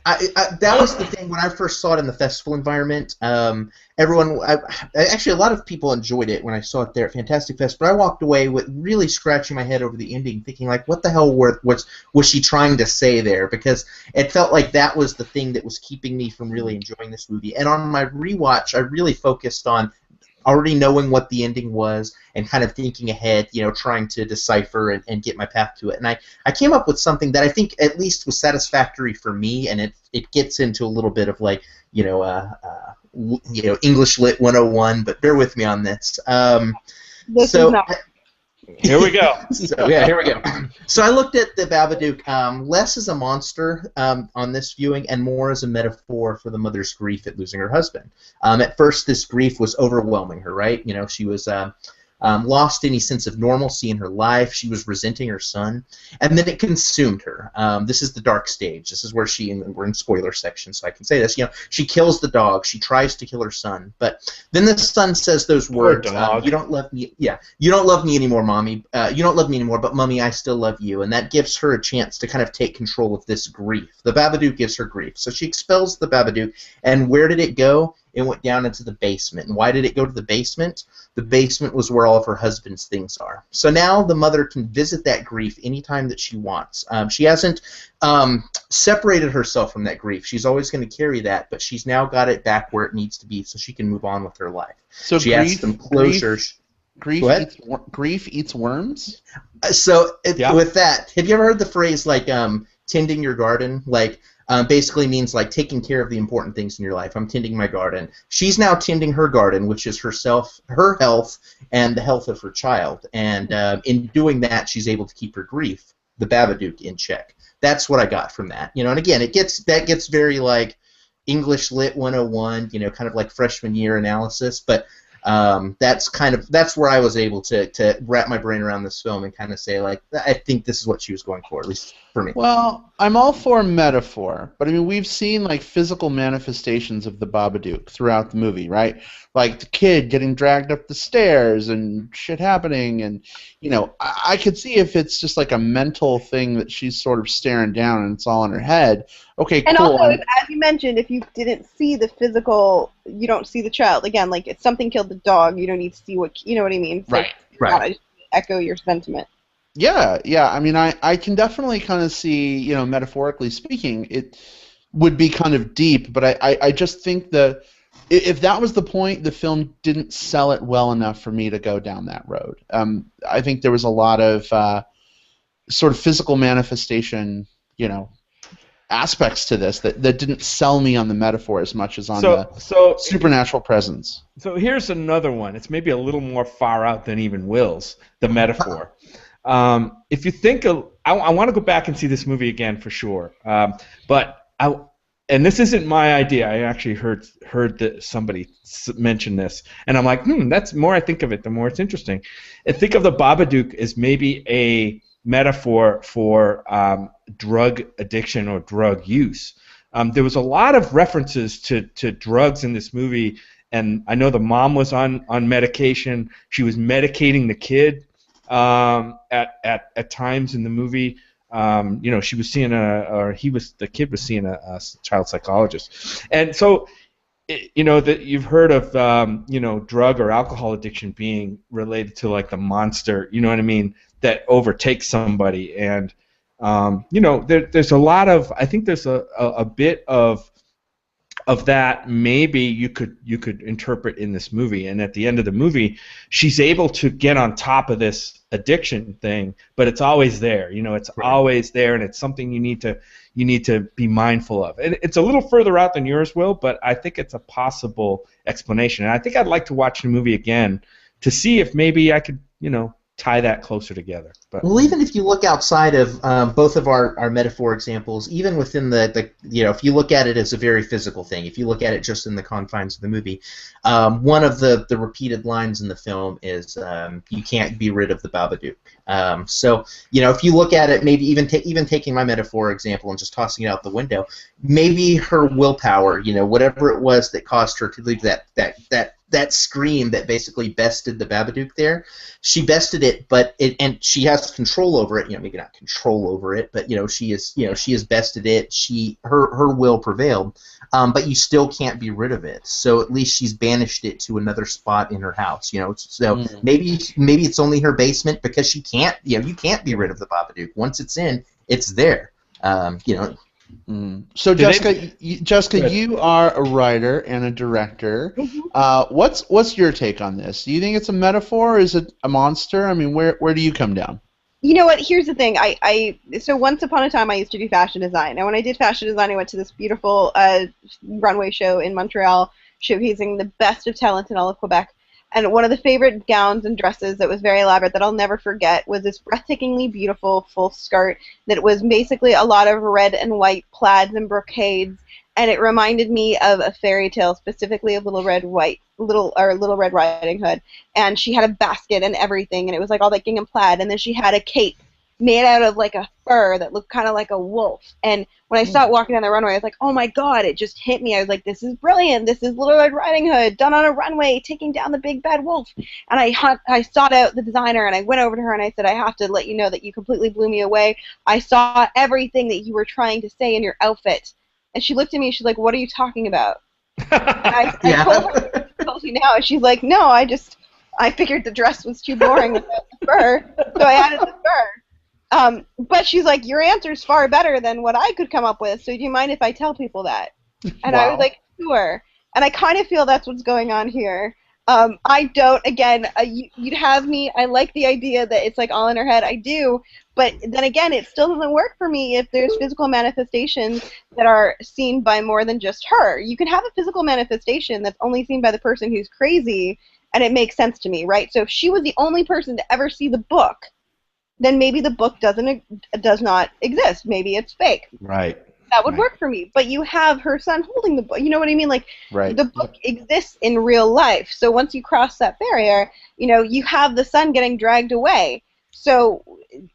That was the thing when I first saw it in the festival environment. Actually, a lot of people enjoyed it when I saw it there at Fantastic Fest, but I walked away with really scratching my head over the ending, thinking like, what the hell was she trying to say there? Because it felt like that was the thing that was keeping me from really enjoying this movie. And on my rewatch, I really focused on already knowing what the ending was and kind of thinking ahead, you know, trying to decipher and get my path to it. And I came up with something that I think at least was satisfactory for me, and it gets into a little bit of like, English Lit 101, but bear with me on this. This is not... Here we go. Here we go. So I looked at the Babadook less as a monster on this viewing and more as a metaphor for the mother's grief at losing her husband. At first, this grief was overwhelming her, right? You know, she was lost any sense of normalcy in her life. She was resenting her son, and then it consumed her. This is the dark stage. This is where we're in spoiler section, so I can say this. You know, she kills the dog. She tries to kill her son, but then the son says those words: "You don't love me. Yeah, you don't love me anymore, mommy. You don't love me anymore, but mommy, I still love you." And that gives her a chance to kind of take control of this grief. The Babadook gives her grief, so she expels the Babadook. And where did it go? It went down into the basement. And why did it go to the basement? The basement was where all of her husband's things are. So now the mother can visit that grief anytime that she wants. She hasn't separated herself from that grief. She's always going to carry that, but she's now got it back where it needs to be so she can move on with her life. So she has some closure. Grief eats worms? With that, have you ever heard the phrase like tending your garden? Like, basically means like taking care of the important things in your life. I'm tending my garden. She's now tending her garden, which is herself, her health, and the health of her child. And in doing that, she's able to keep her grief, the Babadook, in check. That's what I got from that. You know, and again, that gets very like English Lit 101, you know, kind of like freshman year analysis, but that's where I was able to wrap my brain around this film and kind of say, like, I think this is what she was going for, at least for me. Well, I'm all for metaphor, but I mean, we've seen like physical manifestations of the Babadook throughout the movie, right? Like the kid getting dragged up the stairs and shit happening, and you know, I could see if it's just like a mental thing that she's sort of staring down and it's all in her head. Okay, and cool. Also, as you mentioned, if you didn't see the physical, you don't see the child. Again, like if something killed the dog, you don't need to see what, you know what I mean? Right. I just echo your sentiment. Yeah. I mean, I can definitely kind of see, you know, metaphorically speaking, it would be kind of deep, but I just think if that was the point, the film didn't sell it well enough for me to go down that road. I think there was a lot of sort of physical manifestation, you know, aspects to this that didn't sell me on the metaphor as much as on the supernatural presence. So here's another one. It's maybe a little more far out than even Will's, the metaphor. If you think I want to go back and see this movie again for sure, but and this isn't my idea. I actually heard that somebody mention this, and I'm like, that's the more I think of it, the more it's interesting. And think of the Babadook as maybe a metaphor for drug addiction or drug use. There was a lot of references to drugs in this movie, and I know the mom was on medication. She was medicating the kid at times in the movie. She was seeing the kid was seeing a child psychologist, and so that you've heard of drug or alcohol addiction being related to like the monster, you know what I mean, that overtakes somebody, and there's a lot of, I think there's a bit of that maybe you could interpret in this movie. And at the end of the movie, she's able to get on top of this addiction thing, but it's always there. It's always there, and it's something you need to be mindful of. And it's a little further out than yours, Will, but I think it's a possible explanation. And I think I'd like to watch the movie again to see if maybe I could tie that closer together. But well, even if you look outside of both of our metaphor examples, even within the if you look at it as a very physical thing, if you look at it just in the confines of the movie, one of the repeated lines in the film is you can't be rid of the Babadook. So if you look at it, maybe even taking my metaphor example and just tossing it out the window, maybe her willpower, whatever it was that caused her to leave that scream that basically bested the Babadook there, she bested it, and she has control over it. Maybe not control over it, but she has bested it. Her will prevailed, but you still can't be rid of it. So at least she's banished it to another spot in her house. So maybe it's only her basement, because she can't. You can't be rid of the Babadook. Once it's in, it's there. So Jessica, you are a writer and a director. What's your take on this? Do you think it's a metaphor? Is it a monster? I mean, where do you come down? You know what? Here's the thing. So once upon a time, I used to do fashion design. And when I did fashion design, I went to this beautiful runway show in Montreal, showcasing the best of talent in all of Quebec. And one of the favorite gowns and dresses that was very elaborate that I'll never forget was this breathtakingly beautiful full skirt that was basically a lot of red and white plaids and brocades, and it reminded me of a fairy tale, specifically of Little Red Riding Hood. And she had a basket and everything, and it was like all that gingham plaid, and then she had a cape made out of like a fur that looked kind of like a wolf. And when I saw it walking down the runway, I was like, oh my god, it just hit me. I was like, this is brilliant. This is Little Red Riding Hood done on a runway taking down the big bad wolf. And I sought out the designer, and I went over to her and I said, I have to let you know that you completely blew me away. I saw everything that you were trying to say in your outfit. And she looked at me and she's like, what are you talking about? And I told her, I told you now. And she's like, no, I figured the dress was too boring without the fur, so I added the fur. But she's like, your answer's far better than what I could come up with, so do you mind if I tell people that? And I was like, sure. And I kind of feel that's what's going on here. I don't, again, you'd have me, I like the idea that it's like all in her head, I do, but then again, it still doesn't work for me if there's physical manifestations that are seen by more than just her. You can have a physical manifestation that's only seen by the person who's crazy, and it makes sense to me, right? So if she was the only person to ever see the book, then maybe the book does not exist. Maybe it's fake. Right. That would work for me. But you have her son holding the book. You know what I mean? Like, the book exists in real life. So once you cross that barrier, you have the son getting dragged away. So,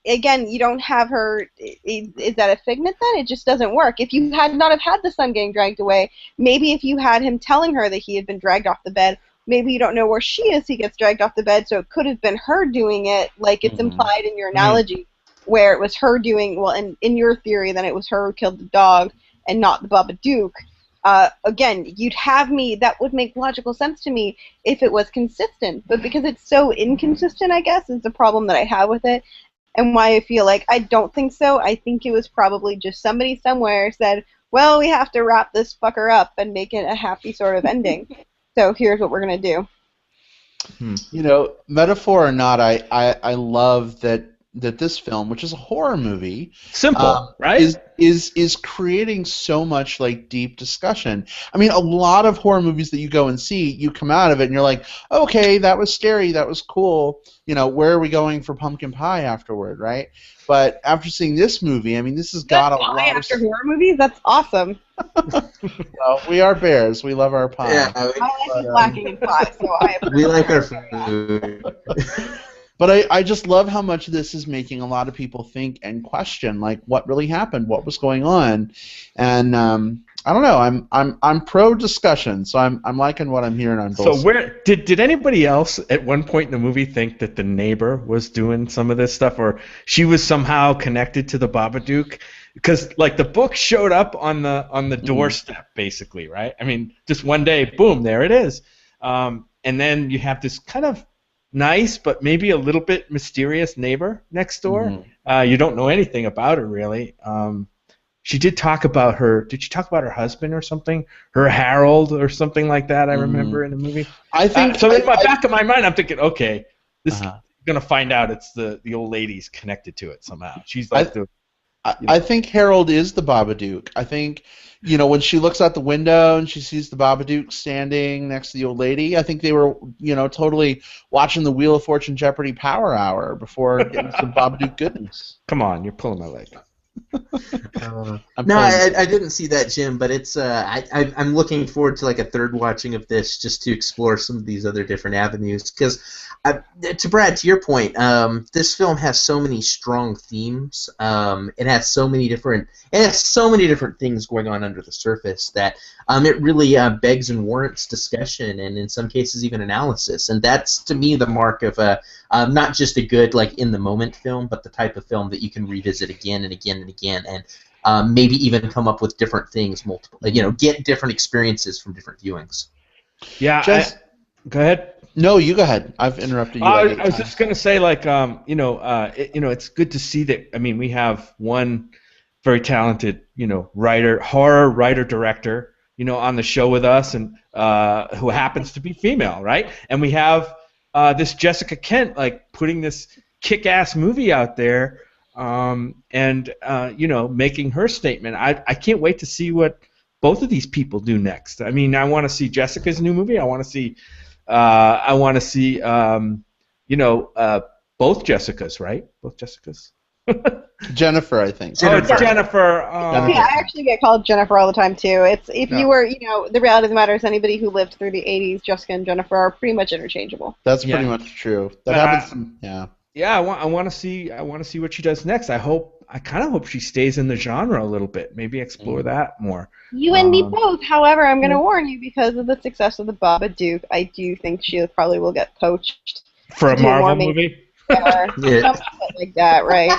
again, you don't have her. Is that a figment then? It just doesn't work. If you had not have had the son getting dragged away, maybe if you had him telling her that he had been dragged off the bed, maybe you don't know where she is, he gets dragged off the bed, so it could have been her doing it, like it's implied in your analogy, where it was her doing, well, in your theory, then it was her who killed the dog and not the Babadook. Again, you'd have me, that would make logical sense to me if it was consistent, but because it's so inconsistent, I guess, is the problem that I have with it, and why I feel like I don't think so. I think it was probably just somebody somewhere said, well, we have to wrap this fucker up and make it a happy sort of ending. So here's what we're going to do. Metaphor or not, I love that that this film, which is a horror movie, Simple, right? is creating so much like deep discussion. I mean, a lot of horror movies that you go and see, you come out of it and you're like, okay, that was scary, that was cool. You know, where are we going for pumpkin pie afterward, right? But after seeing this movie, I mean, this has got a lot after horror movies. That's awesome. Well, we are bears. We love our pie. Yeah, I like lacking in pie, so we like our food. But I just love how much this is making a lot of people think and question, like, what really happened, what was going on, and I don't know. I'm pro discussion, so I'm liking what I'm hearing on both. So where did anybody else at one point in the movie think that the neighbor was doing some of this stuff, or she was somehow connected to the Babadook? Because like the book showed up on the doorstep, basically, right? I mean, just one day, boom, there it is, and then you have this kind of nice but maybe a little bit mysterious neighbor next door. You don't know anything about her really. She did talk about her. Did she talk about her husband or something? Her Harold or something like that. I remember in the movie. I think so. In the back of my mind, I'm thinking, okay, this is gonna find out it's the old lady's connected to it somehow. She's like I think Harold is the Babadook. I think, you know, when she looks out the window and she sees the Babadook standing next to the old lady, I think they were, you know, totally watching the Wheel of Fortune Jeopardy Power Hour before getting some Babadook goodness. Come on, you're pulling my leg. No, I didn't see that, Jim, but it's I'm looking forward to like a third watching of this just to explore some of these other different avenues. Because to Brad, to your point, this film has so many strong themes. It has so many different things going on under the surface that it really begs and warrants discussion and in some cases even analysis. And that's to me the mark of not just a good like in the moment film, but the type of film that you can revisit again and again and again, and maybe even come up with different things, get different experiences from different viewings. Yeah, go ahead. No, you go ahead. I've interrupted you. I was just gonna say, like, it's good to see that. I mean, we have one very talented, horror writer director, on the show with us, and who happens to be female, right? And we have this Jessica Kent, like, putting this kick-ass movie out there, and making her statement. I can't wait to see what both of these people do next. I mean, I want to see Jessica's new movie. I want to see. Both Jessicas, right? Both Jessicas. Jennifer, I think. Oh, it's Jennifer. Yeah, I actually get called Jennifer all the time too. You were, the reality of the matter is anybody who lived through the '80s, Jessica and Jennifer are pretty much interchangeable. That's pretty much true. That happens. Yeah, I want to see what she does next. I kind of hope she stays in the genre a little bit. Maybe explore that more. You and me both. However, I'm going to warn you, because of the success of the Babadook, I do think she probably will get poached for a Marvel movie. Something like that, right?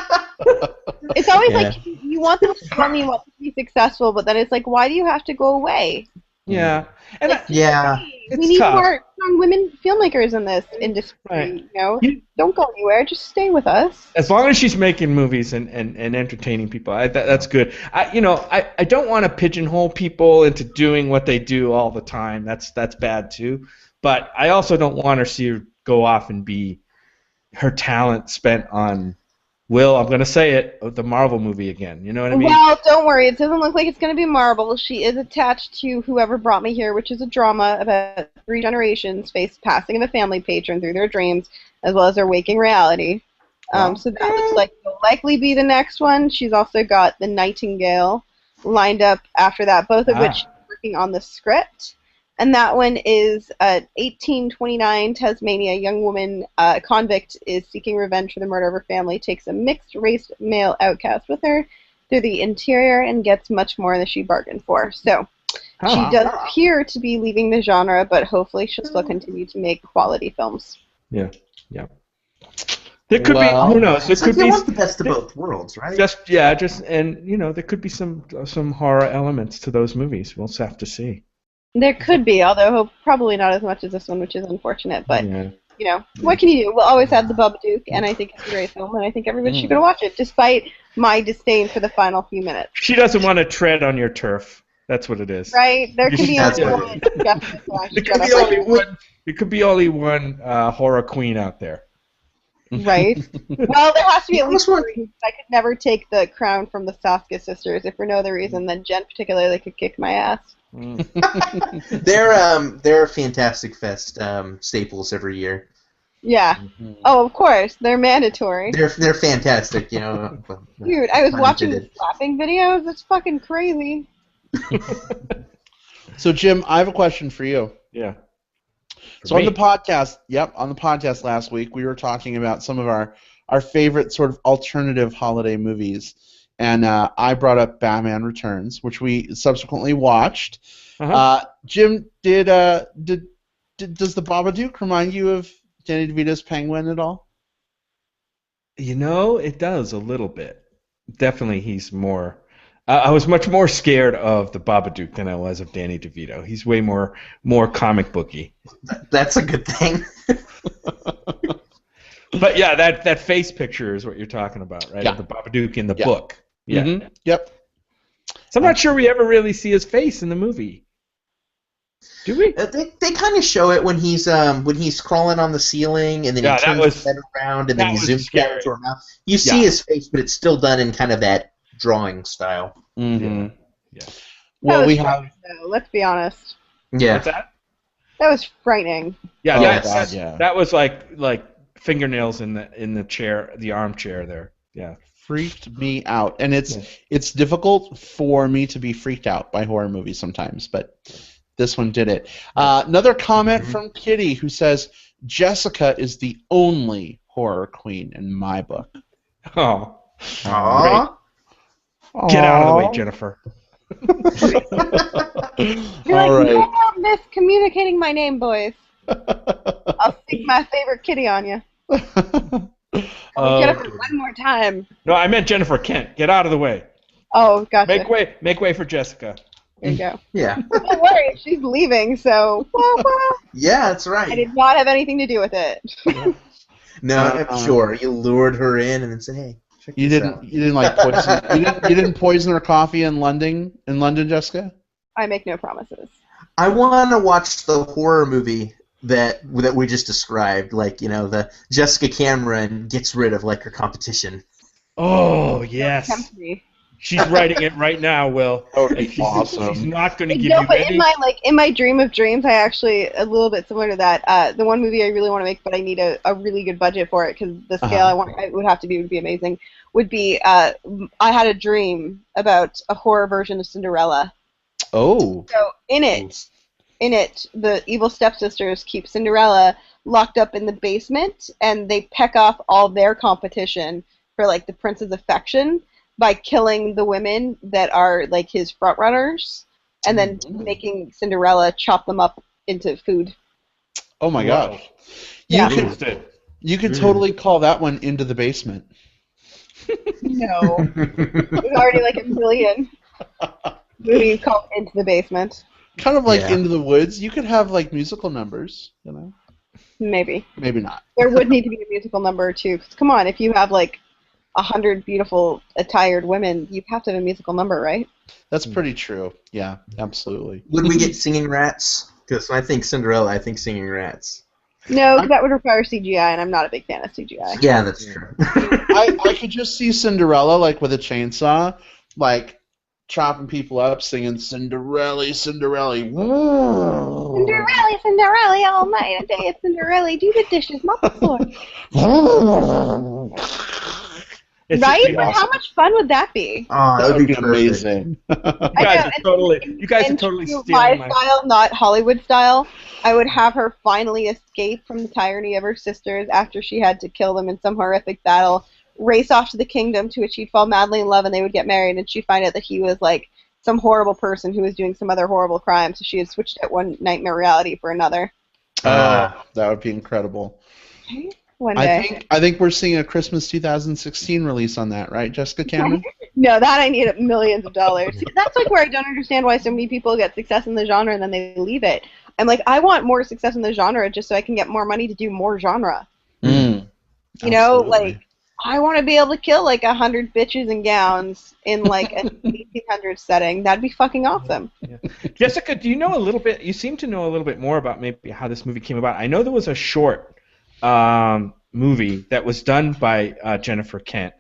It's always like you want them to film, you want them to be successful, but then it's like, why do you have to go away? Yeah, and we need more strong women filmmakers in this industry. Right. Don't go anywhere. Just stay with us. As long as she's making movies and entertaining people, that's good. I don't want to pigeonhole people into doing what they do all the time. That's bad too. But I also don't want her to see her go off and be her talent spent on. I'm going to say it, the Marvel movie again. You know what I mean? Well, don't worry. It doesn't look like it's going to be Marvel. She is attached to Whoever Brought Me Here, which is a drama about 3 generations face passing of a family patron through their dreams, as well as their waking reality. So that looks like it'll likely be the next one. She's also got The Nightingale lined up after that, both of which she's working on the script. And that one is 1829 Tasmania. A young woman, convict, is seeking revenge for the murder of her family, takes a mixed-race male outcast with her through the interior, and gets much more than she bargained for. So she does appear to be leaving the genre, but hopefully she'll still continue to make quality films. Yeah. There could be, who knows? There could be. You want the best of both worlds, right? There could be some horror elements to those movies. We'll just have to see. There could be, although probably not as much as this one, which is unfortunate. But, what can you do? We'll always have the Babadook, and I think it's a great film, and I think everybody should go watch it, despite my disdain for the final few minutes. She doesn't want to tread on your turf. That's what it is. Right? There could be only one. There could be only one horror queen out there. Right? Well, there has to be at least Almost three. I could never take the crown from the Sasuke sisters, if for no other reason than Jen particularly could kick my ass. They're Fantastic Fest staples every year. Yeah. Oh, of course. They're mandatory. They're fantastic, you know. Dude, I was Pun watching the intended. slapping videos. It's fucking crazy. So, Jim, I have a question for you. Yeah. So on the podcast last week, we were talking about some of our favorite sort of alternative holiday movies, and I brought up Batman Returns, which we subsequently watched. Jim, does the Babadook remind you of Danny DeVito's Penguin at all? You know, it does a little bit. Definitely, he's more. I was much more scared of the Babadook than I was of Danny DeVito. He's way more comic booky. That's a good thing. But yeah, that face picture is what you're talking about, right? Yeah. Of the Babadook in the Yeah. book. Yeah. Mm-hmm. Yep. So I'm not sure we ever really see his face in the movie. Do we? They kind of show it when he's crawling on the ceiling and then Yeah, he that turns was- his head around and then that he was zooms scary. down to her mouth. You see his face, but it's still done in kind of that drawing style. Mm-hmm. Yeah. Well, That we was have. frightening, though, let's be honest. Yeah. What's that? That was frightening. Yeah, Oh, that, God, that, yeah. that was like fingernails in the chair, the armchair there. Yeah. Freaked me out, and it's difficult for me to be freaked out by horror movies sometimes, but this one did it. Another comment from Kitty who says Jessica is the only horror queen in my book. Oh. Aww. Get out of the way, Jennifer. You're All like, right. no, miscommunicating my name, boys. I'll stick my favorite kitty on you. Oh, Jennifer, one more time. no, I meant Jennifer Kent. Get out of the way. Oh, gotcha. Make way for Jessica. There you go. Yeah. Don't worry, she's leaving, so Yeah, that's I right. did not have anything to do with it. No, I'm sure you lured her in and then said, "Hey, check You this didn't. out." You didn't like poison. You didn't poison her coffee in London. In London, Jessica. I make no promises. I want to watch the horror movie that we just described, like, you know, the Jessica Cameron gets rid of like her competition. Oh, yes. Tempt me. She's writing it right now, Will. That would be She's awesome. not going to give No, you but any... in my dream of dreams, I actually a little bit similar to that. The one movie I really want to make, but I need a really good budget for it because the scale it would have to be would be amazing. Would be I had a dream about a horror version of Cinderella. Oh. So in it, the evil stepsisters keep Cinderella locked up in the basement, and they peck off all their competition for like the prince's affection by killing the women that are like his front runners, and then making Cinderella chop them up into food. Oh my Wow. gosh. Yeah. You could totally call that one Into the Basement. No, there's already like a million movies called Into the Basement. Kind of like Yeah. Into the Woods. You could have like musical numbers. You know. Maybe Maybe not. there would need to be a musical number or two. 'Cause come on, if you have like 100 beautiful attired women, you have to have a musical number, right? That's pretty true. Yeah, absolutely. Would we get singing rats? Because when I think Cinderella, I think singing rats. No, 'cause that would require CGI, and I'm not a big fan of CGI. Yeah, that's true. I could just see Cinderella like with a chainsaw, like chopping people up, singing Cinderella, Cinderella. Cinderella, Cinderella, all night and day, Cinderella, do the dishes, mop the floor. It's Right? just But awesome. how much fun would that be? Oh, That would be perfect. amazing. You guys are totally in stealing my my... style, not Hollywood style. I would have her finally escape from the tyranny of her sisters after she had to kill them in some horrific battle, race off to the kingdom to which she'd fall madly in love, and they would get married, and she'd find out that he was like some horrible person who was doing some other horrible crime, so she had switched out one nightmare reality for another. That would be incredible. One day. I think we're seeing a Christmas 2016 release on that, right, Jessica Cameron? No, that I need millions of dollars. That's like where I don't understand why so many people get success in the genre and then they leave it. I'm like, I want more success in the genre just so I can get more money to do more genre. You know, like, I want to be able to kill like 100 bitches in gowns in like an 1800s setting. That'd be fucking awesome. Yeah. Jessica, do you know a little bit? You seem to know a little bit more about maybe how this movie came about. I know there was a short movie that was done by Jennifer Kent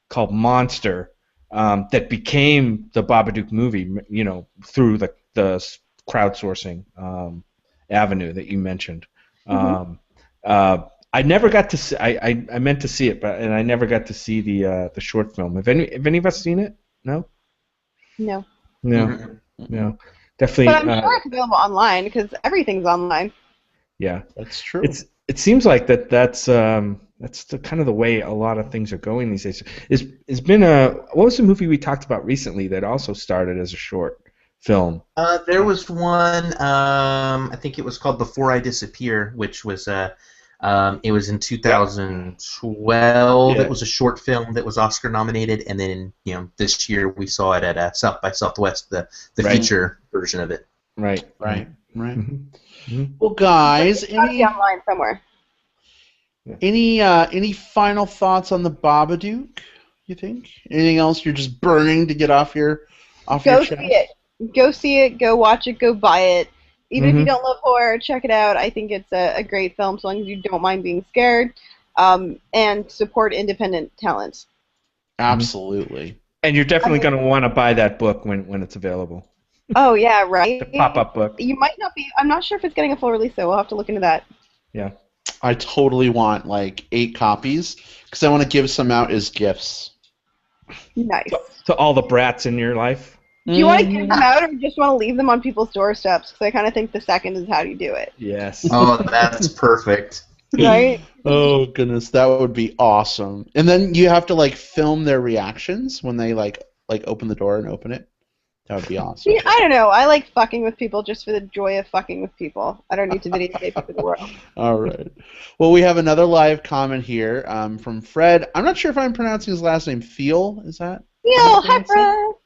called Monster that became the Babadook movie, through the crowdsourcing avenue that you mentioned. I never got to see. I meant to see it, and I never got to see the short film. Have any of us seen it? No. No. No. No. Definitely. But I'm sure it's available online because everything's online. Yeah, That's true. It seems like that's the kind of the way a lot of things are going these days. It's been what was the movie we talked about recently that also started as a short film? There was one. I think it was called Before I Disappear, which was it was in 2012. Yeah. It was a short film that was Oscar nominated, and then this year we saw it at South by Southwest, the Right. feature version of it. Right. Mm-hmm. Well, guys, It's gotta be online somewhere. any final thoughts on the Babadook? You think anything else you're just burning to get off your Go chest? see it. Go see it. Go watch it. Go buy it. Even if you don't love horror, check it out. I think it's a great film, so long as you don't mind being scared, and support independent talent. Absolutely. And you're definitely going to want to buy that book when it's available. Oh yeah, right. The pop-up book. You might not be. I'm not sure if it's getting a full release, though. We'll have to look into that. Yeah. I totally want like 8 copies because I want to give some out as gifts. Nice. To all the brats in your life. Do you want to give them out, or just want to leave them on people's doorsteps? Because I kind of think the second is how you do it. Yes. Oh, that's perfect. Right? Oh goodness, that would be awesome. And then you have to like film their reactions when they like open the door and open it. That would be awesome. See, I don't know. I like fucking with people just for the joy of fucking with people. I don't need to videotape it for the world. All right. Well, we have another live comment here from Fred. I'm not sure if I'm pronouncing his last name. Thiel, is that? Yo, hi, bro.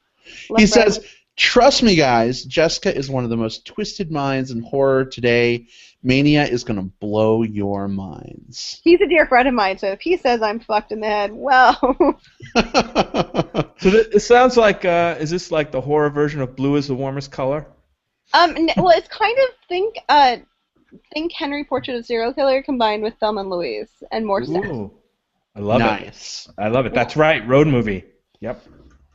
He says, "Trust me, guys. Jessica is one of the most twisted minds in horror today. Mania is going to blow your minds." He's a dear friend of mine, so if he says I'm fucked in the head, well. So it sounds like, is this like the horror version of Blue is the Warmest Color? Well, it's kind of think Henry Portrait of Serial Killer combined with Thelma and Louise and more sex. Ooh. I love it. Nice. I love it. That's right. Road movie. Yep.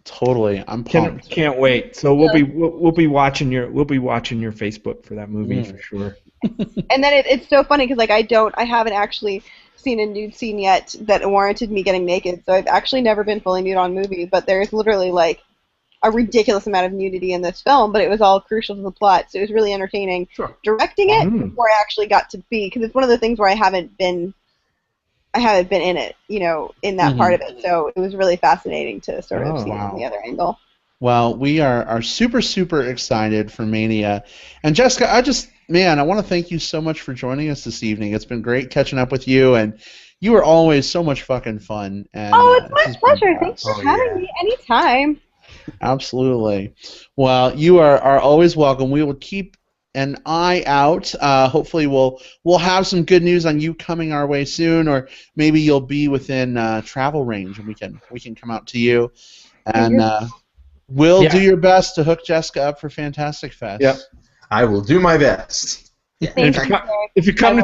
Totally. I'm pumped. Can't wait. So we'll be watching your Facebook for that movie for sure. And then it's so funny because I haven't actually seen a nude scene yet that warranted me getting naked. So I've actually never been fully nude on movie, but there's literally like a ridiculous amount of nudity in this film, but it was all crucial to the plot, so it was really entertaining. Sure. Directing it before I actually got to be, because it's one of the things where I haven't been in it, in that part of it. So it was really fascinating to sort of see it from the other angle. Well, we are super, super excited for Mania. And Jessica, I want to thank you so much for joining us this evening. It's been great catching up with you, and you are always so much fucking fun. And, it's my pleasure. Thanks for having me anytime. Absolutely. Well, you are always welcome. We will keep an eye out. Hopefully we'll have some good news on you coming our way soon, or maybe you'll be within travel range and we can come out to you. And we'll do your best to hook Jessica up for Fantastic Fest. Yep. I will do my best. If you come to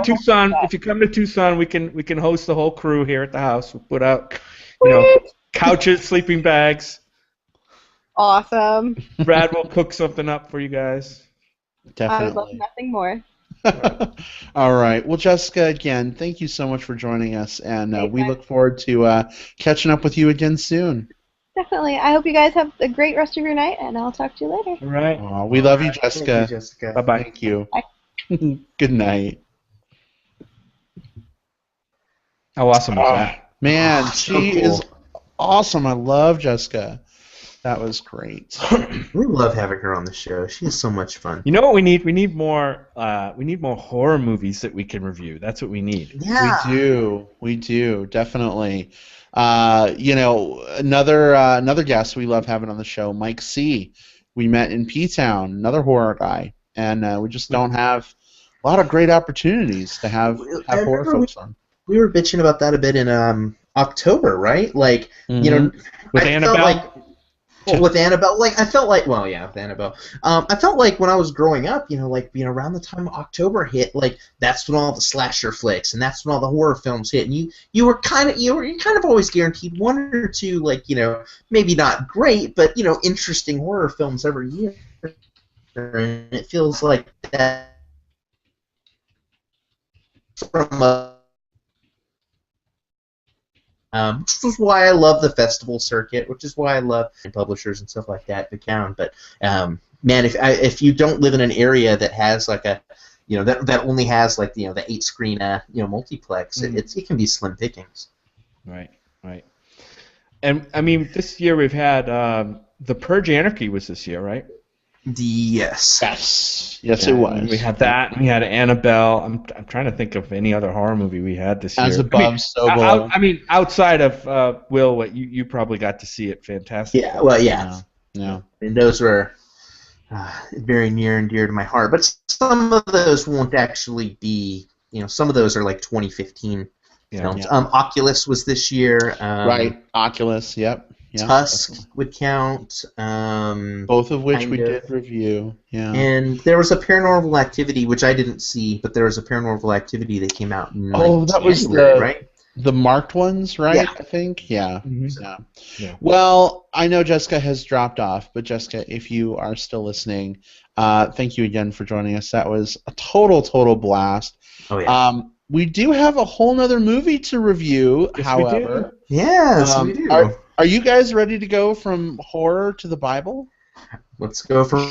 Tucson, we can host the whole crew here at the house. We'll put out couches, sleeping bags. Awesome. Brad will cook something up for you guys. Definitely. I would love nothing more. All right. Well, Jessica, again, thank you so much for joining us, and we look forward to catching up with you again soon. Definitely. I hope you guys have a great rest of your night, and I'll talk to you later. All right. We love you, Jessica. Thank you, Jessica. Bye-bye. Thank you. Bye. Good night. How awesome was that? Man, so she cool. is awesome. I love Jessica. That was great. We love having her on the show. She is so much fun. You know what we need? We need more horror movies that we can review. That's what we need. Yeah. We do, definitely. Another guest we love having on the show, Mike C. We met in P-Town, another horror guy, and we just don't have a lot of great opportunities to have horror folks on. We were bitching about that a bit in October, right? Like, with I Annabelle. felt like Well, with Annabelle, like I felt like, well, yeah, with Annabelle, I felt like when I was growing up, around the time October hit, like that's when all the slasher flicks and that's when all the horror films hit, and you kind of always guaranteed one or two, like maybe not great, but interesting horror films every year, and it feels like that from which is why I love the festival circuit, which is why I love publishers and stuff like that to count. But man, if you don't live in an area that has like a that only has like the 8-screen multiplex, it can be slim pickings. Right, right. And I mean, this year we've had the Purge Anarchy was this year, right? Yes, Yeah, it was. We had that. We had Annabelle. I'm trying to think of any other horror movie we had this year. As above, so below. I mean, outside of Will, what you probably got to see it. Fantastic. Yeah, well, yeah. No. And those were very near and dear to my heart. But some of those won't actually be. Some of those are like 2015 films. Yeah. Oculus was this year. Right, Oculus. Yep. Yeah, Tusk definitely. would count. Both of which we did review. Yeah. And there was a Paranormal Activity, which I didn't see, but there was a Paranormal Activity that came out in that was right? The marked ones, right? Yeah. I think. Yeah. Mm-hmm. Yeah. Well, I know Jessica has dropped off, but Jessica, if you are still listening, thank you again for joining us. That was a total blast. Oh yeah. We do have a whole nother movie to review, Yes, however. We do. Yes, we do. Are you guys ready to go from horror to the Bible? Let's go from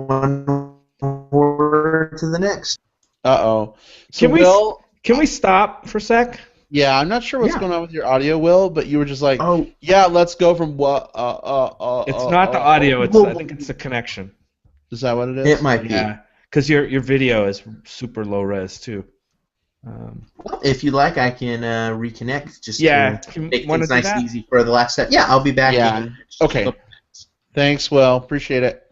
one horror to the next. Uh-oh. So Can we stop for a sec? Yeah, I'm not sure what's going on with your audio, Will, but you were just like, yeah, let's go from what? It's not the audio. I think it's the connection. Is that what it is? It might be. Yeah, because your video is super low res too. If you like, I can reconnect. Just to make things nice and easy for the last set. Yeah, I'll be back. Yeah. Okay. Thanks, Will. Appreciate it.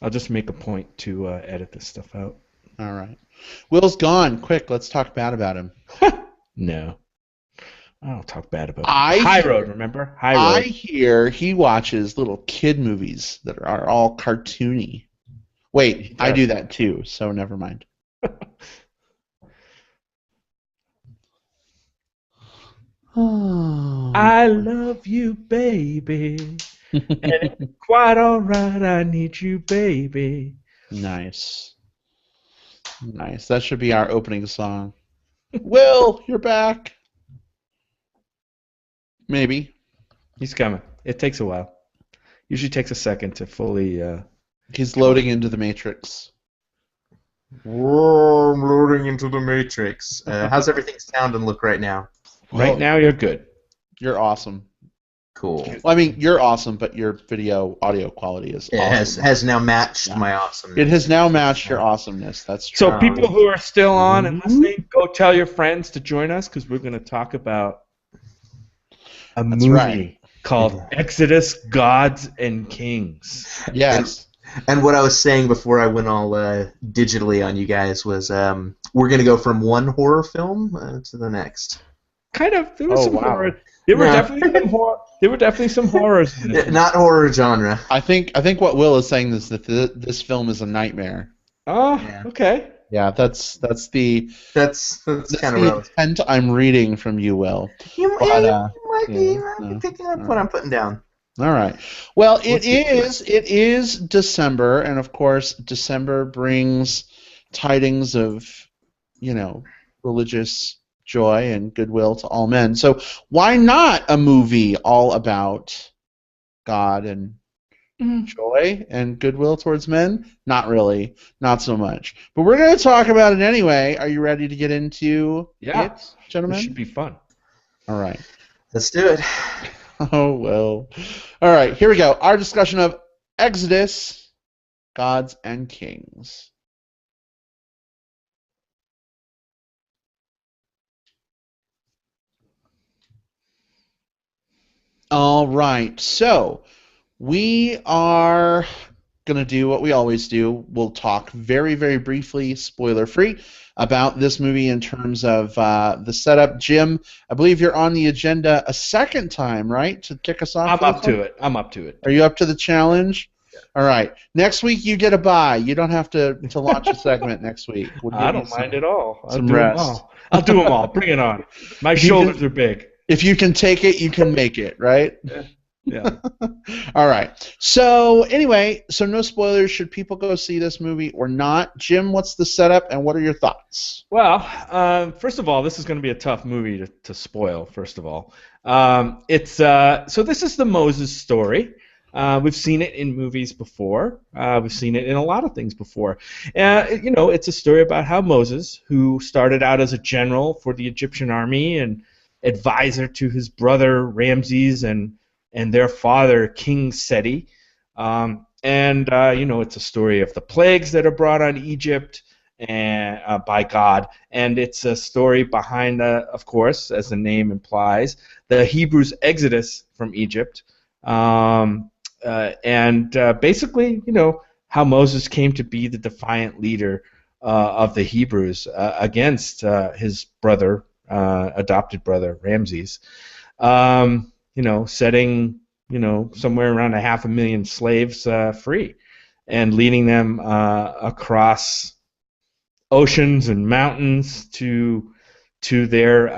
I'll just make a point to edit this stuff out. All right. Will's gone. Quick, let's talk bad about him. No. I don't talk bad about him. High Road, remember? High Road. I hear he watches little kid movies that are all cartoony. Wait, I do that too, so never mind. I love you, baby. And it's quite alright, I need you, baby. Nice. That should be our opening song. Will, you're back. Maybe. He's coming. It takes a while. Usually takes a second to fully... He's loading into the Matrix. Whoa, I'm loading into the Matrix. How's everything sound and look right now? Right now, you're good. You're awesome. Cool. Well, I mean, you're awesome, but your audio quality is awesome. Has now matched my awesomeness. It has now matched your awesomeness. That's true. So people who are still on and listening, go tell your friends to join us because we're going to talk about a movie called Exodus, Gods and Kings. Yes. And what I was saying before I went all digitally on you guys was we're going to go from one horror film to the next. Kind of. There was some horror. There were definitely some horror. There were definitely some horrors in it. Not horror genre. I think what Will is saying is that this film is a nightmare. Oh, okay. Yeah, that's kind of the intent I'm reading from you, Will. You might be picking up what I'm putting down. All right. Well, it is December, and of course, December brings tidings of, religious joy and goodwill to all men. So why not a movie all about God and joy and goodwill towards men? Not really. Not so much. But we're going to talk about it anyway. Are you ready to get into it, gentlemen? It should be fun. All right. Let's do it. Oh, well. All right, here we go. Our discussion of Exodus, Gods and Kings. All right, so we are going to do what we always do. We'll talk very, very briefly, spoiler-free, about this movie in terms of the setup. Jim, I believe you're on the agenda a second time, right, to kick us off? I'm up to it. I'm up to it. Are you up to the challenge? All right. Next week you get a bye. You don't have to launch a segment next week. I don't mind at all. I'll some do rest. them all. I'll do them all. Bring it on. My shoulders are big. If you can take it, you can make it, right? Yeah. All right. So anyway, so no spoilers. Should people go see this movie or not? Jim, what's the setup and what are your thoughts? Well, first of all, this is going to be a tough movie to spoil. First of all, so this is the Moses story. We've seen it in movies before. We've seen it in a lot of things before. It's a story about how Moses, who started out as a general for the Egyptian army and advisor to his brother Ramses and their father King Seti, it's a story of the plagues that are brought on Egypt and by God, and it's a story behind, of course, as the name implies, the Hebrews' exodus from Egypt. Basically, how Moses came to be the defiant leader of the Hebrews against his brother, adopted brother, Ramses. Setting, somewhere around 500,000 slaves free and leading them across oceans and mountains to their,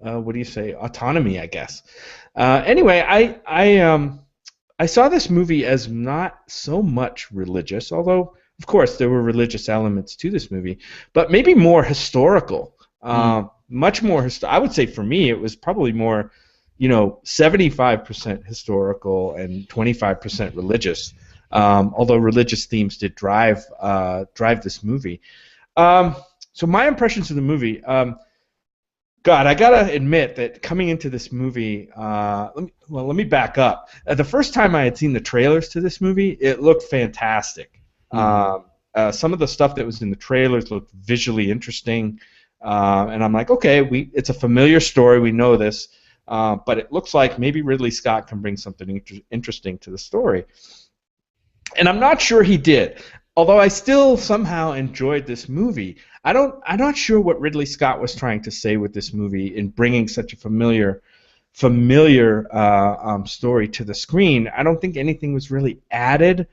autonomy, I guess. Anyway, I saw this movie as not so much religious, although, of course, there were religious elements to this movie, but maybe more historical. Much more I would say for me, it was probably more, 75% historical and 25% religious. Although religious themes did drive this movie. So my impressions of the movie. God, I gotta admit that coming into this movie, let me back up. The first time I had seen the trailers to this movie, it looked fantastic. Some of the stuff that was in the trailers looked visually interesting, and I'm like, okay, it's a familiar story, we know this, but it looks like maybe Ridley Scott can bring something interesting to the story. And I'm not sure he did. Although I still somehow enjoyed this movie, I'm not sure what Ridley Scott was trying to say with this movie in bringing such a familiar story to the screen. I don't think anything was really added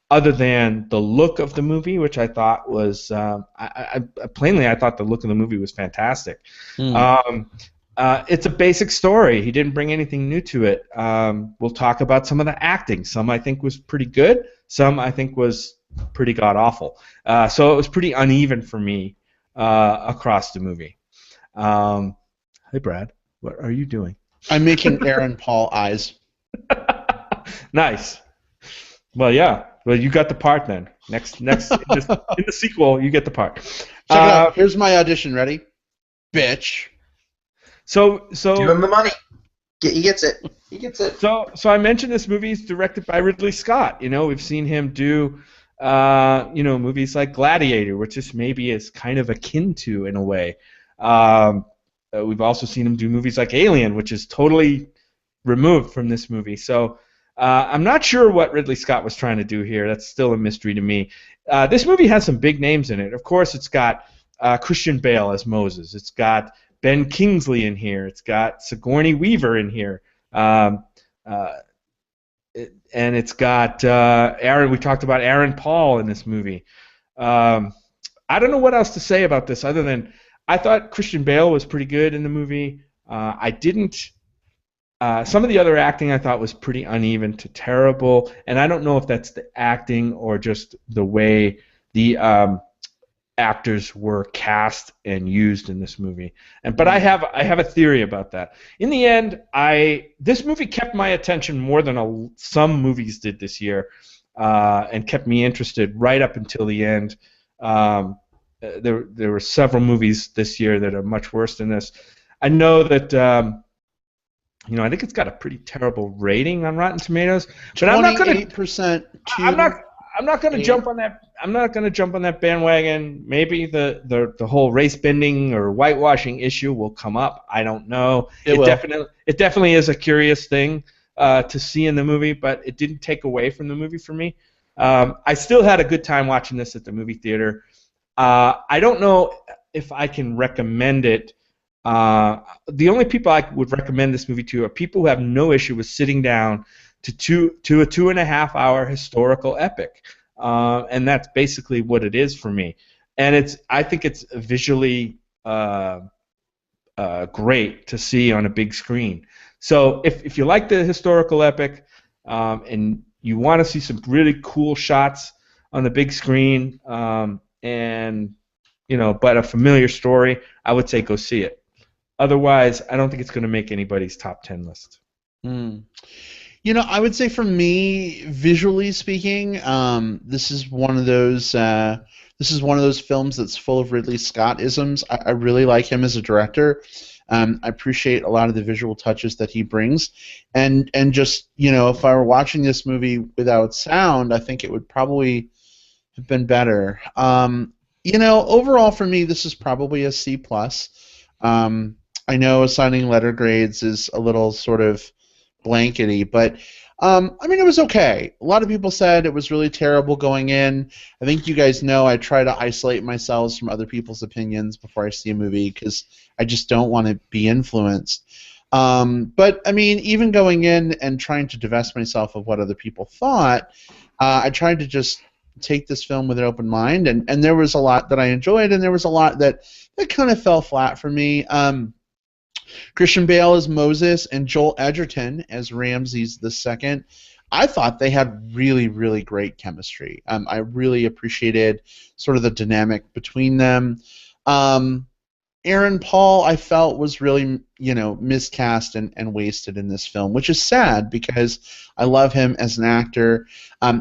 other than the look of the movie, which I thought was I thought the look of the movie was fantastic. It's a basic story. He didn't bring anything new to it. We'll talk about some of the acting. Some I think was pretty good. Some I think was pretty god-awful. So it was pretty uneven for me across the movie. Hey, Brad, what are you doing? I'm making Aaron Paul eyes. Nice. Well, yeah. Well, you got the part then. Next in the sequel, you get the part. Check it out. Here's my audition. Ready? Bitch. So give him the money. He gets it. He gets it. So I mentioned this movie is directed by Ridley Scott. We've seen him do movies like Gladiator, which this maybe is kind of akin to in a way. We've also seen him do movies like Alien, which is totally removed from this movie. So I'm not sure what Ridley Scott was trying to do here. That's still a mystery to me. This movie has some big names in it. Of course, it's got Christian Bale as Moses. It's got Ben Kingsley in here. It's got Sigourney Weaver in here. And it's got Aaron. We talked about Aaron Paul in this movie. I don't know what else to say about this other than I thought Christian Bale was pretty good in the movie. I didn't. Some of the other acting I thought was pretty uneven to terrible, and I don't know if that's the acting or just the way the actors were cast and used in this movie. But I have a theory about that. In the end, this movie kept my attention more than some movies did this year, and kept me interested right up until the end. There were several movies this year that are much worse than this. I know that I think it's got a pretty terrible rating on Rotten Tomatoes. But I'm not going to 28%. I'm not going to jump on that. I'm not going to jump on that bandwagon. Maybe the whole race bending or whitewashing issue will come up. I don't know. It definitely is a curious thing to see in the movie, but it didn't take away from the movie for me. I still had a good time watching this at the movie theater. I don't know if I can recommend it. The only people I would recommend this movie to are people who have no issue with sitting down to a 2.5 hour historical epic, and that's basically what it is for me. And I think it's visually great to see on a big screen. So if you like the historical epic and you want to see some really cool shots on the big screen, and but a familiar story, I would say go see it. Otherwise, I don't think it's going to make anybody's top 10 list. I would say for me, visually speaking, this is one of those. This is one of those films that's full of Ridley Scott-isms. I really like him as a director. I appreciate a lot of the visual touches that he brings, and just if I were watching this movie without sound, I think it would probably have been better. Overall for me, this is probably a C+. I know assigning letter grades is a little sort of blankety, but it was okay. A lot of people said it was really terrible going in. I think you guys know I try to isolate myself from other people's opinions before I see a movie because I just don't want to be influenced. But even going in and trying to divest myself of what other people thought, I tried to just take this film with an open mind, and there was a lot that I enjoyed, and there was a lot that kind of fell flat for me. Christian Bale as Moses and Joel Edgerton as Ramses II. I thought they had really, really great chemistry. I really appreciated sort of the dynamic between them. Aaron Paul, I felt, was really, miscast and wasted in this film, which is sad because I love him as an actor.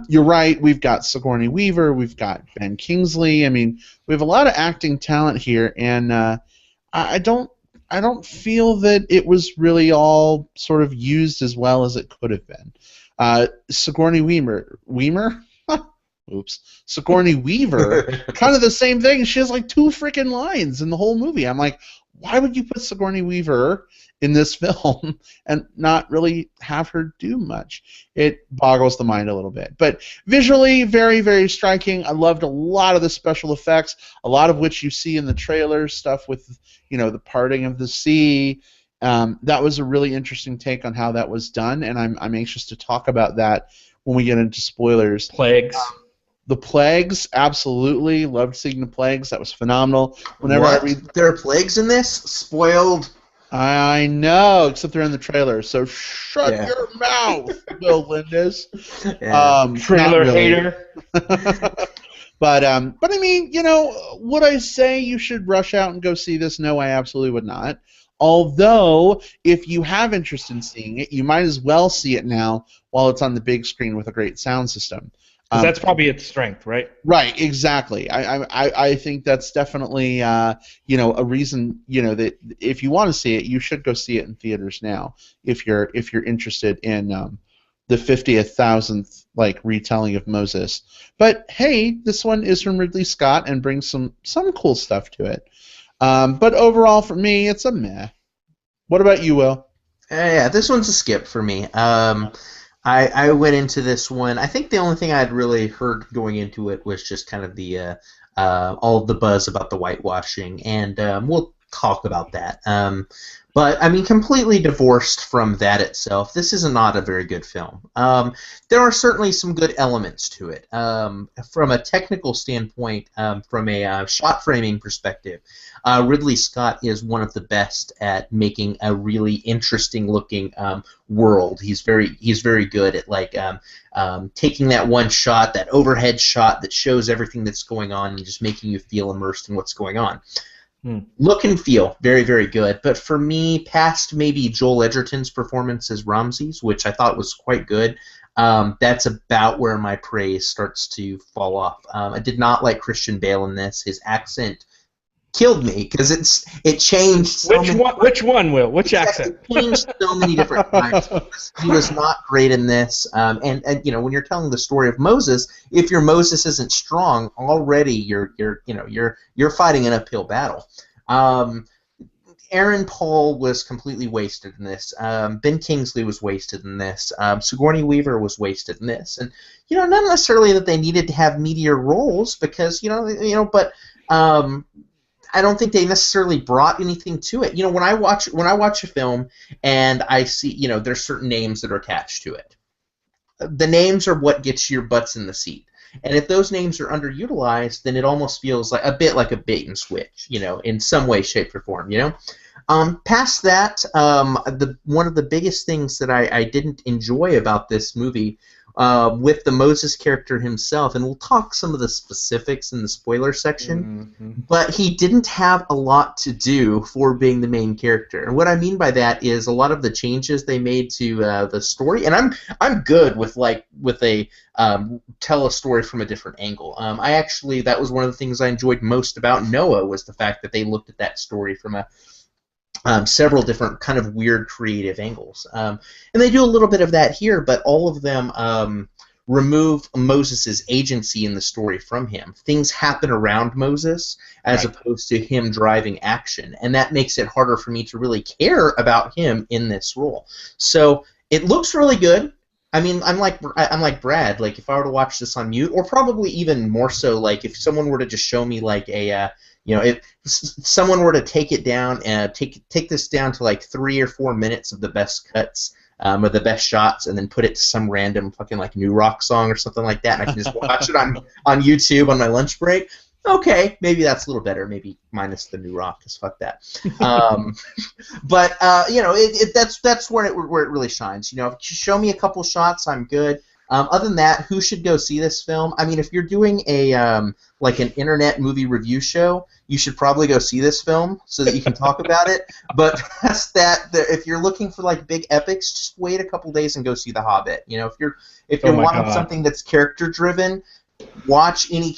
You're right, we've got Sigourney Weaver, we've got Ben Kingsley. We have a lot of acting talent here, and I don't feel that it was really all sort of used as well as it could have been. Sigourney Weaver? Oops. Sigourney Weaver, kind of the same thing. She has like 2 freaking lines in the whole movie. I'm like, why would you put Sigourney Weaver in this film and not really have her do much? It boggles the mind a little bit. But visually, very, very striking. I loved a lot of the special effects, a lot of which you see in the trailer, stuff with, the parting of the sea. That was a really interesting take on how that was done, and I'm anxious to talk about that when we get into spoilers. Plagues. The plagues, absolutely. Loved seeing the plagues. That was phenomenal. Whenever I read, there are plagues in this? Spoiled. I know, except they're in the trailer. So shut your mouth, Bill Lindis. Yeah. Trailer hater. But would I say you should rush out and go see this? No, I absolutely would not. Although, if you have interest in seeing it, you might as well see it now while it's on the big screen with a great sound system. That's probably its strength, right? Right, exactly. I think that's definitely a reason that if you want to see it, you should go see it in theaters now. If you're interested in the 50,000th retelling of Moses. But hey, this one is from Ridley Scott and brings some cool stuff to it. But overall, for me, it's a meh. What about you, Will? Yeah, this one's a skip for me. I went into this one. I think the only thing I'd really heard going into it was just kind of the all of the buzz about the whitewashing, and we'll talk about that. But completely divorced from that itself, this is not a very good film. There are certainly some good elements to it. From a technical standpoint, from a shot framing perspective, Ridley Scott is one of the best at making a really interesting looking world. He's very good at taking that one shot, that overhead shot that shows everything that's going on, and just making you feel immersed in what's going on. Look and feel very, very good. But for me, past maybe Joel Edgerton's performance as Ramses, which I thought was quite good, that's about where my praise starts to fall off. I did not like Christian Bale in this. His accent killed me because it changed. So Which one, Will? Which accent? It changed so many different times. He was not great in this. And when you're telling the story of Moses, if your Moses isn't strong, already you're fighting an uphill battle. Aaron Paul was completely wasted in this. Ben Kingsley was wasted in this. Sigourney Weaver was wasted in this. And not necessarily that they needed to have meatier roles because but I don't think they necessarily brought anything to it. When I watch a film and I see there's certain names that are attached to it. The names are what gets your butts in the seat. And if those names are underutilized, then it almost feels like a bit like a bait and switch, in some way, shape, or form, Past that, one of the biggest things that I didn't enjoy about this movie with the Moses character himself, and we'll talk some of the specifics in the spoiler section, but he didn't have a lot to do for being the main character. And what I mean by that is a lot of the changes they made to the story, and I'm good with tell a story from a different angle. That was one of the things I enjoyed most about Noah was the fact that they looked at that story from several different kind of weird creative angles. And they do a little bit of that here, but all of them remove Moses' agency in the story from him. Things happen around Moses as opposed to him driving action, and that makes it harder for me to really care about him in this role. So it looks really good. I mean, I'm like Brad. Like, if I were to watch this on mute, or probably even more so, like if someone were to just show me like if someone were to take it down and take this down to like 3 or 4 minutes of the best cuts or the best shots, and then put it to some random fucking like new rock song or something like that, and I can just watch it on YouTube on my lunch break. Okay, maybe that's a little better. Maybe minus the new rock, because fuck that. But that's where it really shines. Show me a couple shots, I'm good. Other than that, who should go see this film? I mean, if you're doing an internet movie review show, you should probably go see this film so that you can talk about it. But past that, if you're looking for like big epics, just wait a couple days and go see The Hobbit. If you're wanting something that's character driven, watch any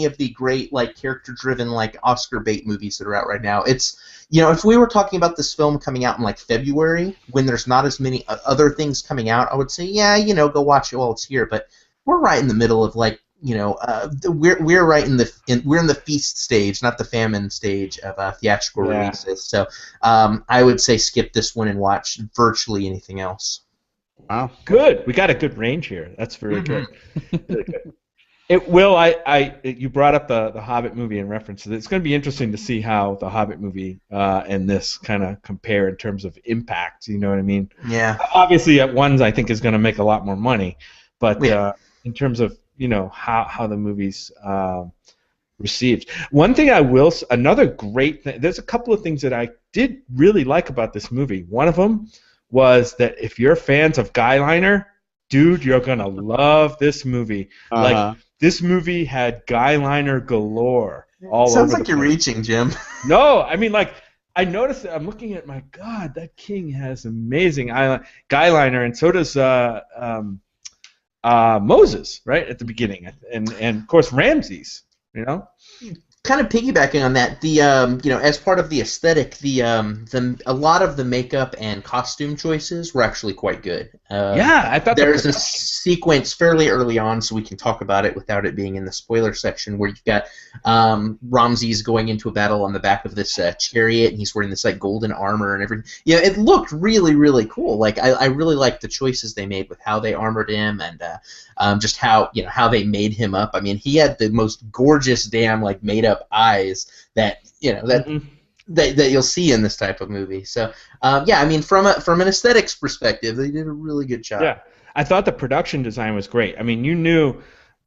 of the great like character driven like Oscar bait movies that are out right now. It's if we were talking about this film coming out in like February when there's not as many other things coming out, I would say go watch it while it's here. But we're right in the middle of like we're right in the feast stage, not the famine stage of theatrical releases. So I would say skip this one and watch virtually anything else. Wow, good. We got a good range here. That's very good. Really good. You brought up the Hobbit movie in reference to this. It's going to be interesting to see how the Hobbit movie and this kind of compare in terms of impact. You know what I mean? Yeah. Obviously, one I think is going to make a lot more money, but in terms of how the movie's received. One thing another great thing. There's a couple of things that I did really like about this movie. One of them was that if you're fans of Guyliner, dude, you're gonna love this movie. Like, this movie had Guyliner galore all over. Sounds like you're reaching, Jim. No, I mean, like, I noticed that I'm looking at, my God, that king has amazing Guyliner, and so does Moses, right, at the beginning, and of course Ramses, Kind of piggybacking on that, the as part of the aesthetic, a lot of the makeup and costume choices were actually quite good. I thought there's a sequence fairly early on, so we can talk about it without it being in the spoiler section, where you've got Ramses going into a battle on the back of this chariot, and he's wearing this like golden armor and everything. Yeah, it looked really, really cool. Like I really liked the choices they made with how they armored him and just how they made him up. I mean, he had the most gorgeous damn like made up eyes that that you'll see in this type of movie. So I mean, from an aesthetics perspective, they did a really good job. Yeah, I thought the production design was great. I mean,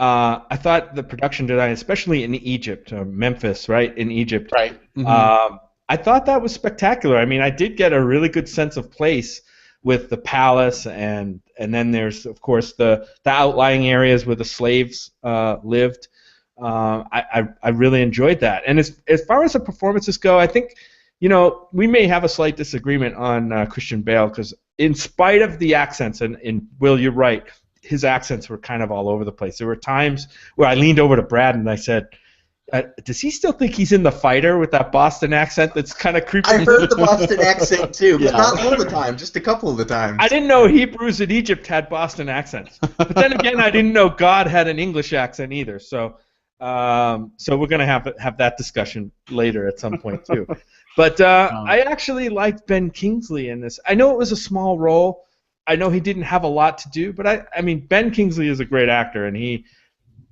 I thought the production design, especially in Egypt, Memphis, right, in Egypt, right. I thought that was spectacular. I mean, I did get a really good sense of place with the palace, and then there's, of course, the outlying areas where the slaves lived. I really enjoyed that. And as far as the performances go, I think, we may have a slight disagreement on Christian Bale, because in spite of the accents, and Will, you're right, his accents were kind of all over the place. There were times where I leaned over to Brad and I said, does he still think he's in The Fighter with that Boston accent that's kind of creepy? I heard the Boston accent too, but not all the time, just a couple of the times. I didn't know Hebrews in Egypt had Boston accents. But then again, I didn't know God had an English accent either. So we're going to have that discussion later at some point too. But I actually liked Ben Kingsley in this. I know it was a small role. I know he didn't have a lot to do, but I mean, Ben Kingsley is a great actor, and he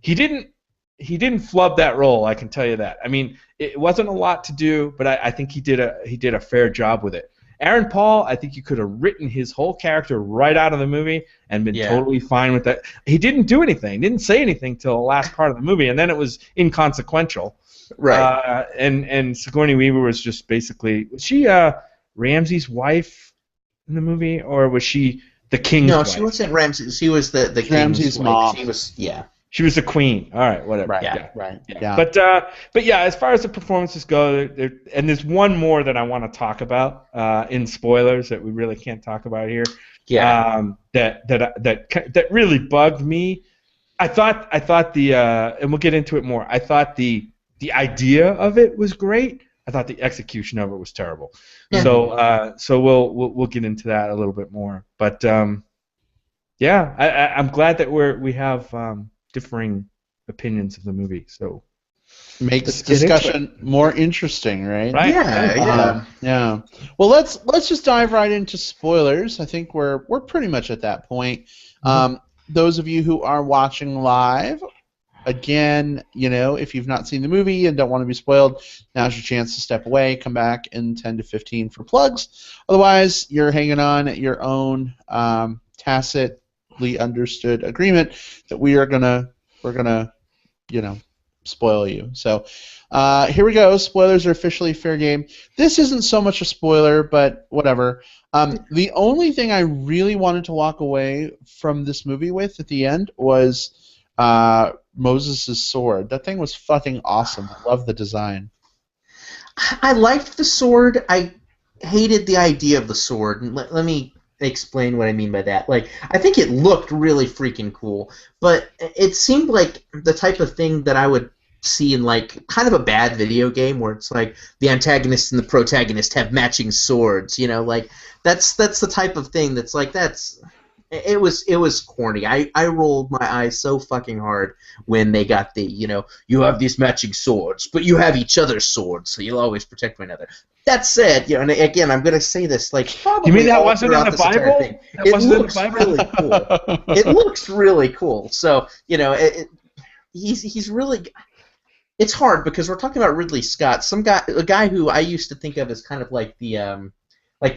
didn't flub that role. I can tell you that. I mean, it wasn't a lot to do, but I think he did a fair job with it. Aaron Paul, I think you could have written his whole character right out of the movie and been totally fine with that. He didn't do anything, didn't say anything till the last part of the movie, and then it was inconsequential. Right. And Sigourney Weaver was just basically, was she Ramsey's wife in the movie, or was she the king's wife? No, she wasn't Ramsey. She was the king's Ramsey's wife. mom. She was, She was the queen. All right, whatever. Right. Yeah. But yeah, as far as the performances go, and there's one more that I want to talk about in spoilers that we really can't talk about here. Yeah. That really bugged me. I thought the and we'll get into it more. I thought the idea of it was great. I thought the execution of it was terrible. Yeah. So we'll get into that a little bit more. But yeah, I'm glad that we have differing opinions of the movie. So makes discussion more interesting, right? Right. Yeah. Well, let's just dive right into spoilers. I think we're pretty much at that point. Those of you who are watching live, again, if you've not seen the movie and don't want to be spoiled, now's your chance to step away, come back in 10 to 15 for plugs. Otherwise, you're hanging on at your own tacitly understood agreement that we're gonna spoil you. So here we go. Spoilers are officially fair game. This isn't so much a spoiler, but whatever. The only thing I really wanted to walk away from this movie with at the end was Moses' sword. That thing was fucking awesome. I love the design. I liked the sword. I hated the idea of the sword. And let me explain what I mean by that. Like, I think it looked really freaking cool, but it seemed like the type of thing that I would see in like kind of a bad video game where it's like the antagonist and the protagonist have matching swords. Like that's the type of thing that's like It was corny. I rolled my eyes so fucking hard when they got the, you have these matching swords, but you have each other's swords, so you'll always protect one another. That said, and again, I'm going to say this, like, probably you mean that wasn't in the Bible? It looks really cool. It looks really cool. So, he's really... It's hard because we're talking about Ridley Scott, a guy who I used to think of as kind of like the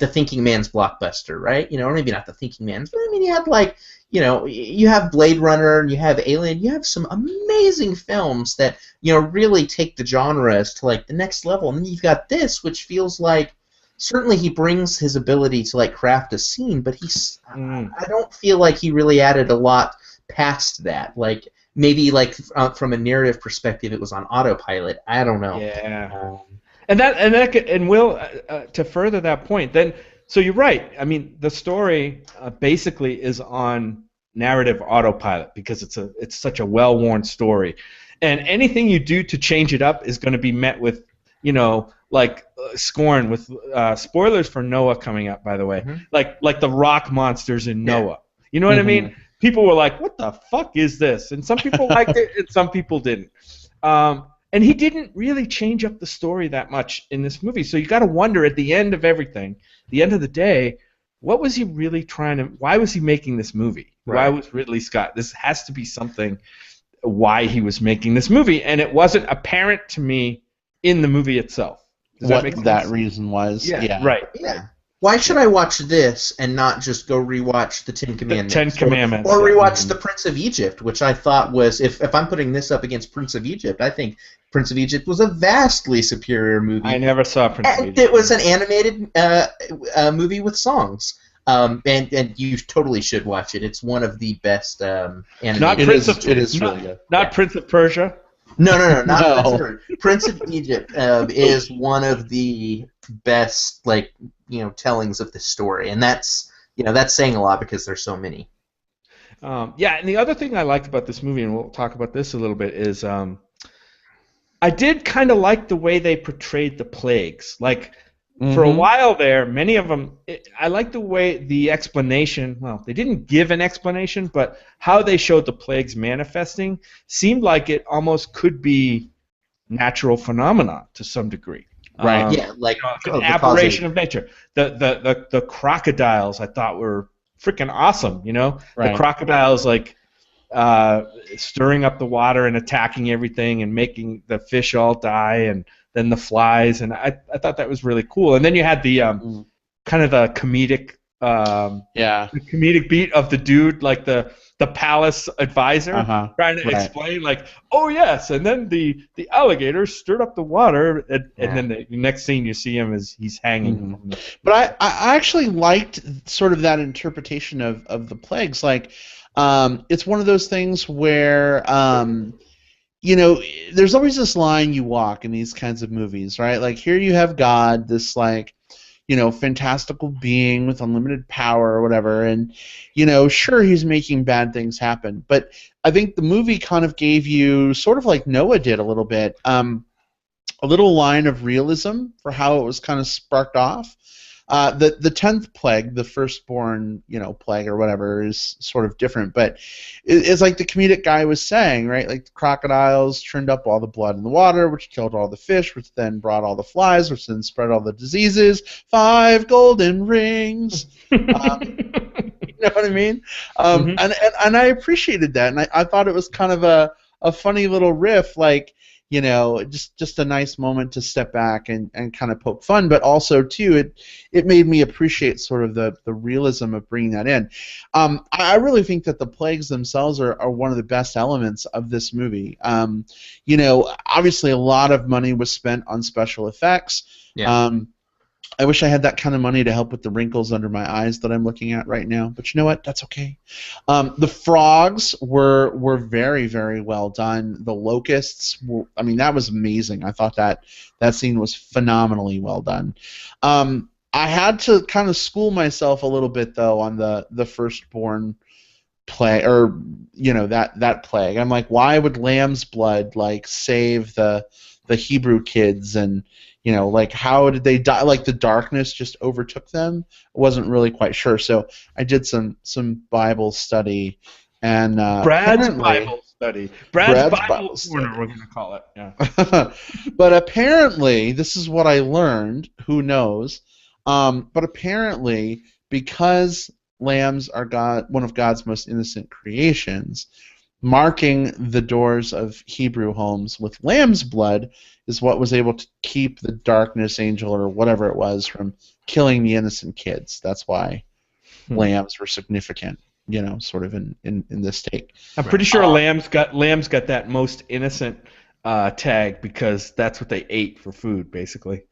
thinking man's blockbuster, right? Or maybe not the thinking man's, but I mean, you have you have Blade Runner and you have Alien. You have some amazing films that really take the genres to like the next level, and then you've got this, which feels like certainly he brings his ability to like craft a scene, but I don't feel like he really added a lot past that. Like maybe like from a narrative perspective, it was on autopilot. I don't know. Yeah. And Will, to further that point, then, so you're right. I mean, the story basically is on narrative autopilot because it's such a well-worn story, and anything you do to change it up is going to be met with, scorn. With spoilers for Noah coming up, by the way, like the rock monsters in Noah. You know what I mean? People were like, "What the fuck is this?" And some people liked it, and some people didn't. And he didn't really change up the story that much in this movie. So you got to wonder at the end of everything, the end of the day, what was he really trying to? Why was he making this movie? Right. Why was Ridley Scott? This has to be something. Why he was making this movie, and it wasn't apparent to me in the movie itself. Does that make sense? That reason was? Yeah. Right. Yeah. Why should I watch this and not just go rewatch the Ten Commandments? The Ten Commandments. Or rewatch the Prince of Egypt, which I thought was, if I'm putting this up against Prince of Egypt, I think Prince of Egypt was a vastly superior movie. I never saw Prince of Egypt. It was an animated movie with songs. And you totally should watch it. It's one of the best animated. Not Prince of it is really good. Not Prince of Persia. No, not Prince of Persia. Prince of Egypt is one of the best, tellings of this story, and that's saying a lot because there's so many. Yeah, and the other thing I liked about this movie, and we'll talk about this a little bit, is I did kind of like the way they portrayed the plagues. Like, for a while there, many of them, I like the way the explanation, well, they didn't give an explanation, but how they showed the plagues manifesting seemed like it almost could be natural phenomena to some degree. Right. Yeah, like an aberration of nature. The crocodiles I thought were freaking awesome. You know, Right. the crocodiles like stirring up the water and attacking everything and making the fish all die, and then the flies, and I thought that was really cool. And then you had the kind of the comedic the comedic beat of the dude, like the palace advisor, trying to explain, like, oh yes, and then the alligator stirred up the water, and then the next scene you see him is he's hanging. But I actually liked sort of that interpretation of the plagues. Like, it's one of those things where you know, there's always this line you walk in these kinds of movies, right? Like, here you have God, this, like, you know, fantastical being with unlimited power or whatever, and, you know, sure, he's making bad things happen, but I think the movie kind of gave you, sort of like Noah did a little bit, a little line of realism for how it was kind of sparked off. The 10th plague, the firstborn, you know, plague or whatever, is sort of different, but it's like the comedic guy was saying, right? Like, the crocodiles churned up all the blood in the water, which killed all the fish, which then brought all the flies, which then spread all the diseases. 5 golden rings. You know what I mean? And I appreciated that, and I thought it was kind of a funny little riff, like, you know, just a nice moment to step back and kind of poke fun, but also too it made me appreciate sort of the realism of bringing that in. I really think that the plagues themselves are one of the best elements of this movie. You know, obviously a lot of money was spent on special effects. Yeah. I wish I had that kind of money to help with the wrinkles under my eyes that I'm looking at right now, but you know what? That's okay. The frogs were very, very well done. The locusts were, I mean, that was amazing. I thought that scene was phenomenally well done. I had to kind of school myself a little bit, though, on the firstborn plague, or, you know, that plague. I'm like, why would lamb's blood, like, save the Hebrew kids, and, you know, like, how did they die? Like, the darkness just overtook them? I wasn't really quite sure, so I did some Bible study, and Brad's Bible study. Brad's Bible corner, we're going to call it. Yeah. But apparently, this is what I learned. Who knows? But apparently, because lambs are one of God's most innocent creations, marking the doors of Hebrew homes with lamb's blood is what was able to keep the darkness angel or whatever it was from killing the innocent kids. That's why lambs were significant, you know, sort of in this take. I'm pretty sure lambs got that most innocent tag because that's what they ate for food, basically.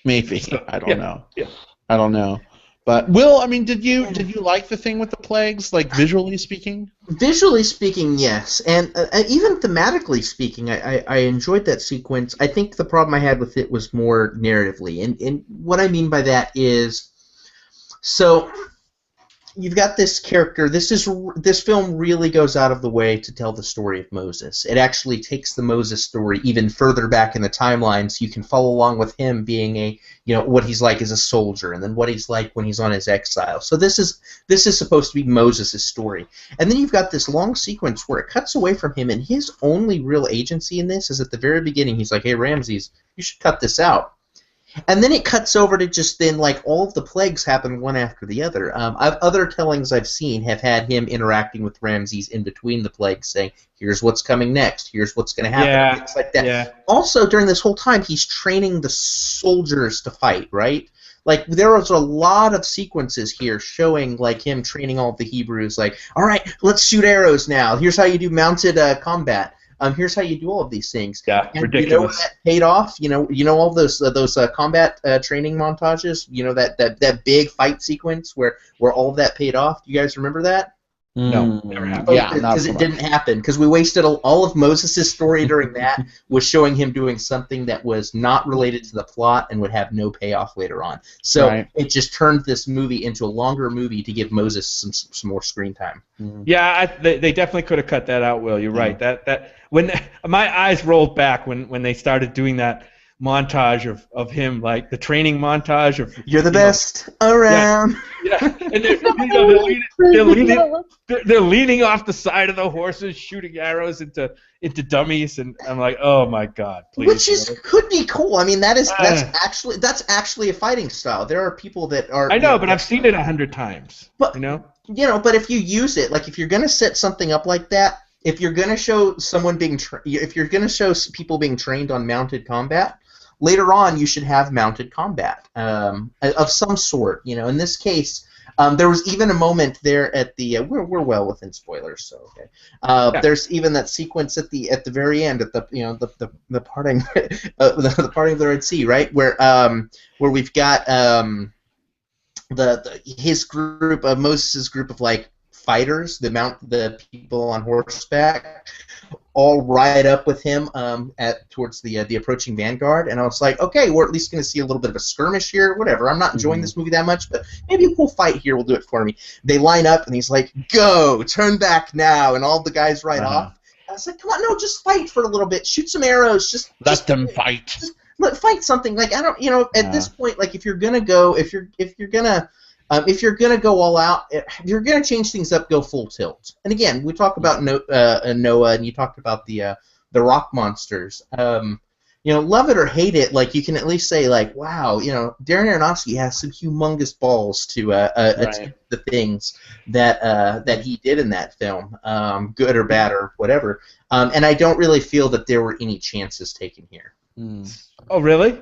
Maybe. I don't know. Yeah. I don't know. But Will, I mean, did you like the thing with the plagues, like, visually speaking? Visually speaking, yes, and even thematically speaking, I enjoyed that sequence. I think the problem I had with it was more narratively, and what I mean by that is, so you've got this character. This film really goes out of the way to tell the story of Moses. It actually takes the Moses story even further back in the timeline, so you can follow along with him being what he's like as a soldier, and then what he's like when he's on his exile. So this is supposed to be Moses' story, and then you've got this long sequence where it cuts away from him, and his only real agency in this is at the very beginning. He's like, "Hey, Ramses, you should cut this out." And then it cuts over to just then, like, all of the plagues happen one after the other. Other tellings I've seen have had him interacting with Ramses in between the plagues, saying, here's what's coming next, here's what's going to happen, things like that. Yeah. Also, during this whole time, he's training the soldiers to fight, right? Like, there was a lot of sequences here showing, like, him training all of the Hebrews, like, all right, let's shoot arrows now. Here's how you do mounted combat. Here's how you do all of these things. Yeah, and ridiculous. You know what that paid off? You know all those combat training montages. You know that big fight sequence where all of that paid off. Do you guys remember that? No, never happened. Yeah, because it didn't happen. Because we wasted all of Moses' story during that was showing him doing something that was not related to the plot and would have no payoff later on. So it just turned this movie into a longer movie to give Moses some more screen time. Yeah, they definitely could have cut that out, Will. You're right. That when my eyes rolled back when they started doing that montage of him, like the training montage of you're the best around. Yeah, and they're leaning off the side of the horses, shooting arrows into dummies, and I'm like, oh my god, please. Which could be cool. I mean, that's actually a fighting style. There are people that are. I know, but I've seen it 100 times. But but if you use it, like if you're gonna set something up like that, if you're gonna show someone if you're gonna show people being trained on mounted combat, later on you should have mounted combat of some sort. In this case. There was even a moment there at the we're well within spoilers, so okay. There's even that sequence at the very end at the the parting the parting of the Red Sea, right, where we've got his group of Moses' group of like fighters, the people on horseback, all ride up with him towards the approaching vanguard, and I was like, okay, we're at least going to see a little bit of a skirmish here. Whatever. I'm not enjoying this movie that much, but maybe a cool fight here will do it for me. They line up, and he's like, "Go, turn back now," and all the guys ride off. I was like, "Come on, no, just fight for a little bit. Shoot some arrows. Just let them fight. Just fight something. Like I don't, at this point, like if you're gonna go all out, if you're gonna change things up, go full tilt. And again, we talk about Noah, and you talked about the rock monsters. Love it or hate it, like you can at least say like, wow, Darren Aronofsky has some humongous balls to attempt the things that he did in that film, good or bad or whatever. And I don't really feel that there were any chances taken here. Oh, really?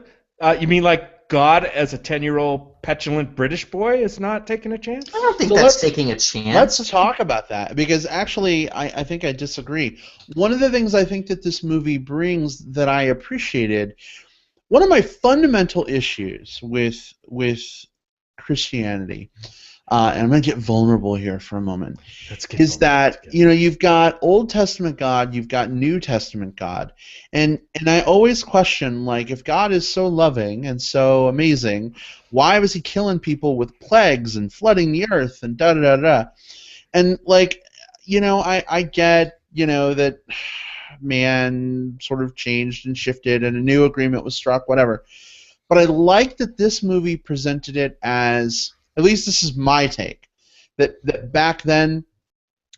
You mean like God as a 10-year-old petulant British boy is not taking a chance? I don't think that's taking a chance. Let's talk about that, because actually I think I disagree. One of the things I think that this movie brings that I appreciated, one of my fundamental issues with Christianity, and I'm going to get vulnerable here for a moment, is that you've got Old Testament God, you've got New Testament God, and I always question, like, if God is so loving and so amazing, why was he killing people with plagues and flooding the earth and da-da-da-da? And, like, I get, that man sort of changed and shifted and a new agreement was struck, whatever. But I like that this movie presented it as, at least this is my take, that back then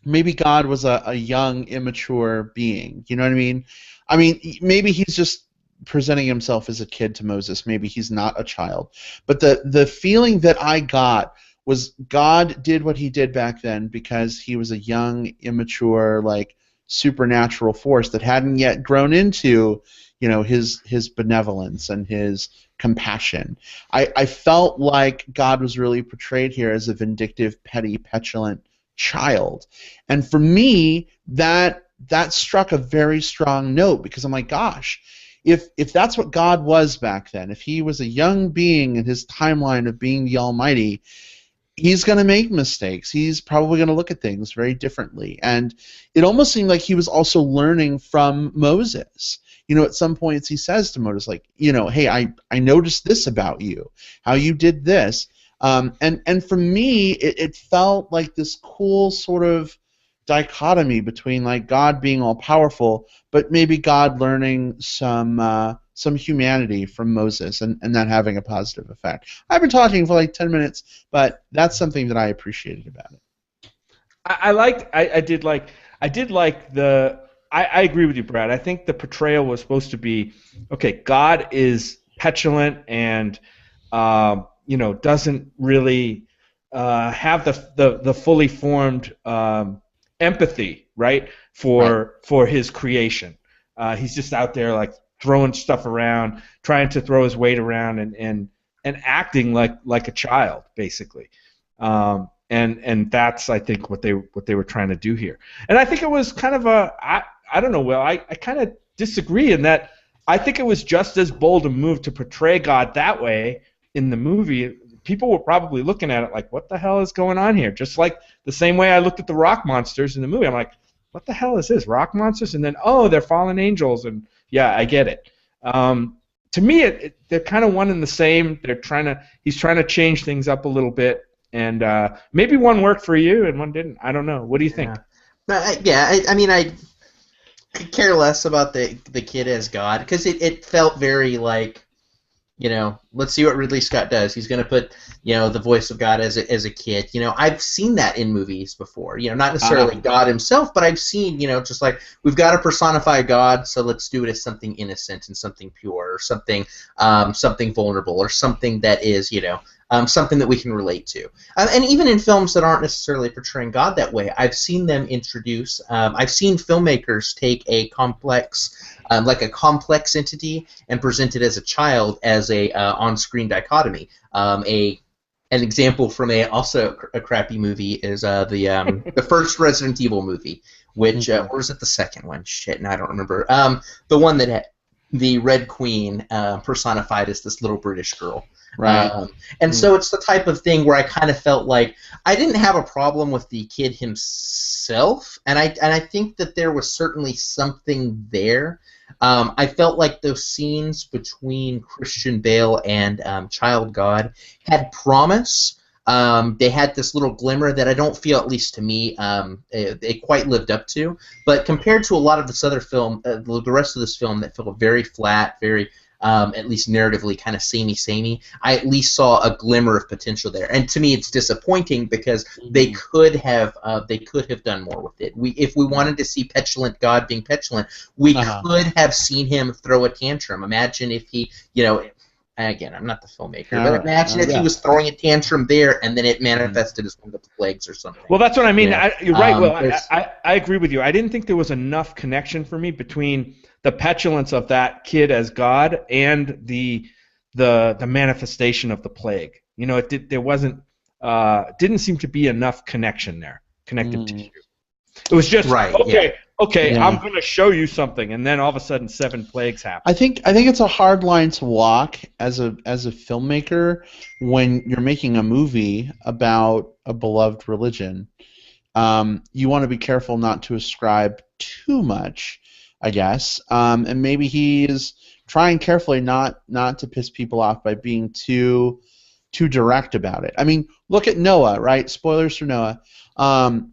maybe God was a young, immature being. You know what I mean? I mean, maybe he's just presenting himself as a kid to Moses. Maybe he's not a child. But the feeling that I got was God did what he did back then because he was a young, immature, like, supernatural force that hadn't yet grown into, his benevolence and his compassion. I felt like God was really portrayed here as a vindictive, petty, petulant child. And for me, that struck a very strong note, because I'm like, gosh, if that's what God was back then, if he was a young being in his timeline of being the Almighty, he's going to make mistakes. He's probably going to look at things very differently. And it almost seemed like he was also learning from Moses. At some points he says to Moses, like, hey, I noticed this about you, how you did this. And for me, it felt like this cool sort of dichotomy between, like, God being all-powerful, but maybe God learning some humanity from Moses and that having a positive effect. I've been talking for like 10 minutes, but that's something that I appreciated about it. I agree with you, Brad. I think the portrayal was supposed to be, okay, God is petulant and doesn't really have the fully formed empathy, right, for his creation. He's just out there like throwing stuff around, trying to throw his weight around, and acting like a child, basically. And that's, I think, what they were trying to do here. And I think it was kind of I don't know, Will. I kind of disagree in that I think it was just as bold a move to portray God that way in the movie. People were probably looking at it like, what the hell is going on here? Just like the same way I looked at the rock monsters in the movie. I'm like, what the hell is this? Rock monsters? And then, oh, they're fallen angels. And yeah, I get it. To me, they're kind of one and the same. He's trying to change things up a little bit. And maybe one worked for you and one didn't. I don't know. What do you think? I mean, I could care less about the kid as God, because it felt very like, let's see what Ridley Scott does. He's going to put, the voice of God as a kid. I've seen that in movies before. Not necessarily God himself, but I've seen, just like we've got to personify God, so let's do it as something innocent and something pure, or something vulnerable, or something that is, something that we can relate to. And even in films that aren't necessarily portraying God that way, I've seen them introduce. I've seen filmmakers take a complex entity and present it as a child as a on-screen dichotomy. An example from also a crappy movie is the first Resident Evil movie, which or was it the second one? Shit, and I don't remember. The one that had the Red Queen personified as this little British girl. Right. And so it's the type of thing where I kind of felt like I didn't have a problem with the kid himself, and I think that there was certainly something there. I felt like those scenes between Christian Bale and Child God had promise. They had this little glimmer that I don't feel, at least to me, they quite lived up to. But compared to a lot of this other film, the rest of this film that felt very flat, very at least narratively kind of samey, I at least saw a glimmer of potential there. And to me, it's disappointing because they could have done more with it. If we wanted to see petulant God being petulant, we could have seen him throw a tantrum. Imagine if he, again, I'm not the filmmaker, but imagine if he was throwing a tantrum there and then it manifested as one of the plagues or something. Well, that's what I mean. You're right, Will. I agree with you. I didn't think there was enough connection for me between the petulance of that kid as God and the manifestation of the plague. There wasn't didn't seem to be enough connection there, connective tissue. It was just okay, I'm going to show you something, and then all of a sudden 7 plagues happen. I think it's a hard line to walk as a filmmaker when you're making a movie about a beloved religion. You want to be careful not to ascribe too much, I guess, and maybe he is trying carefully not to piss people off by being too direct about it. I mean, look at Noah, right? Spoilers for Noah.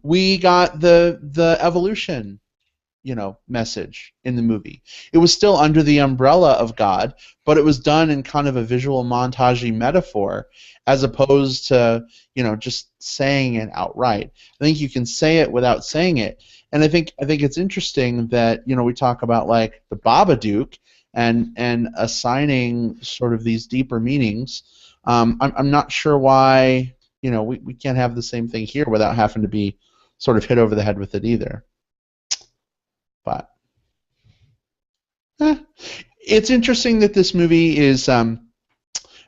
We got the evolution, message in the movie. It was still under the umbrella of God, but it was done in kind of a visual montagey metaphor, as opposed to just saying it outright. I think you can say it without saying it, and I think it's interesting that we talk about like the Babadook and assigning sort of these deeper meanings. I'm not sure why we can't have the same thing here without having to be sort of hit over the head with it either. But it's interesting that this movie is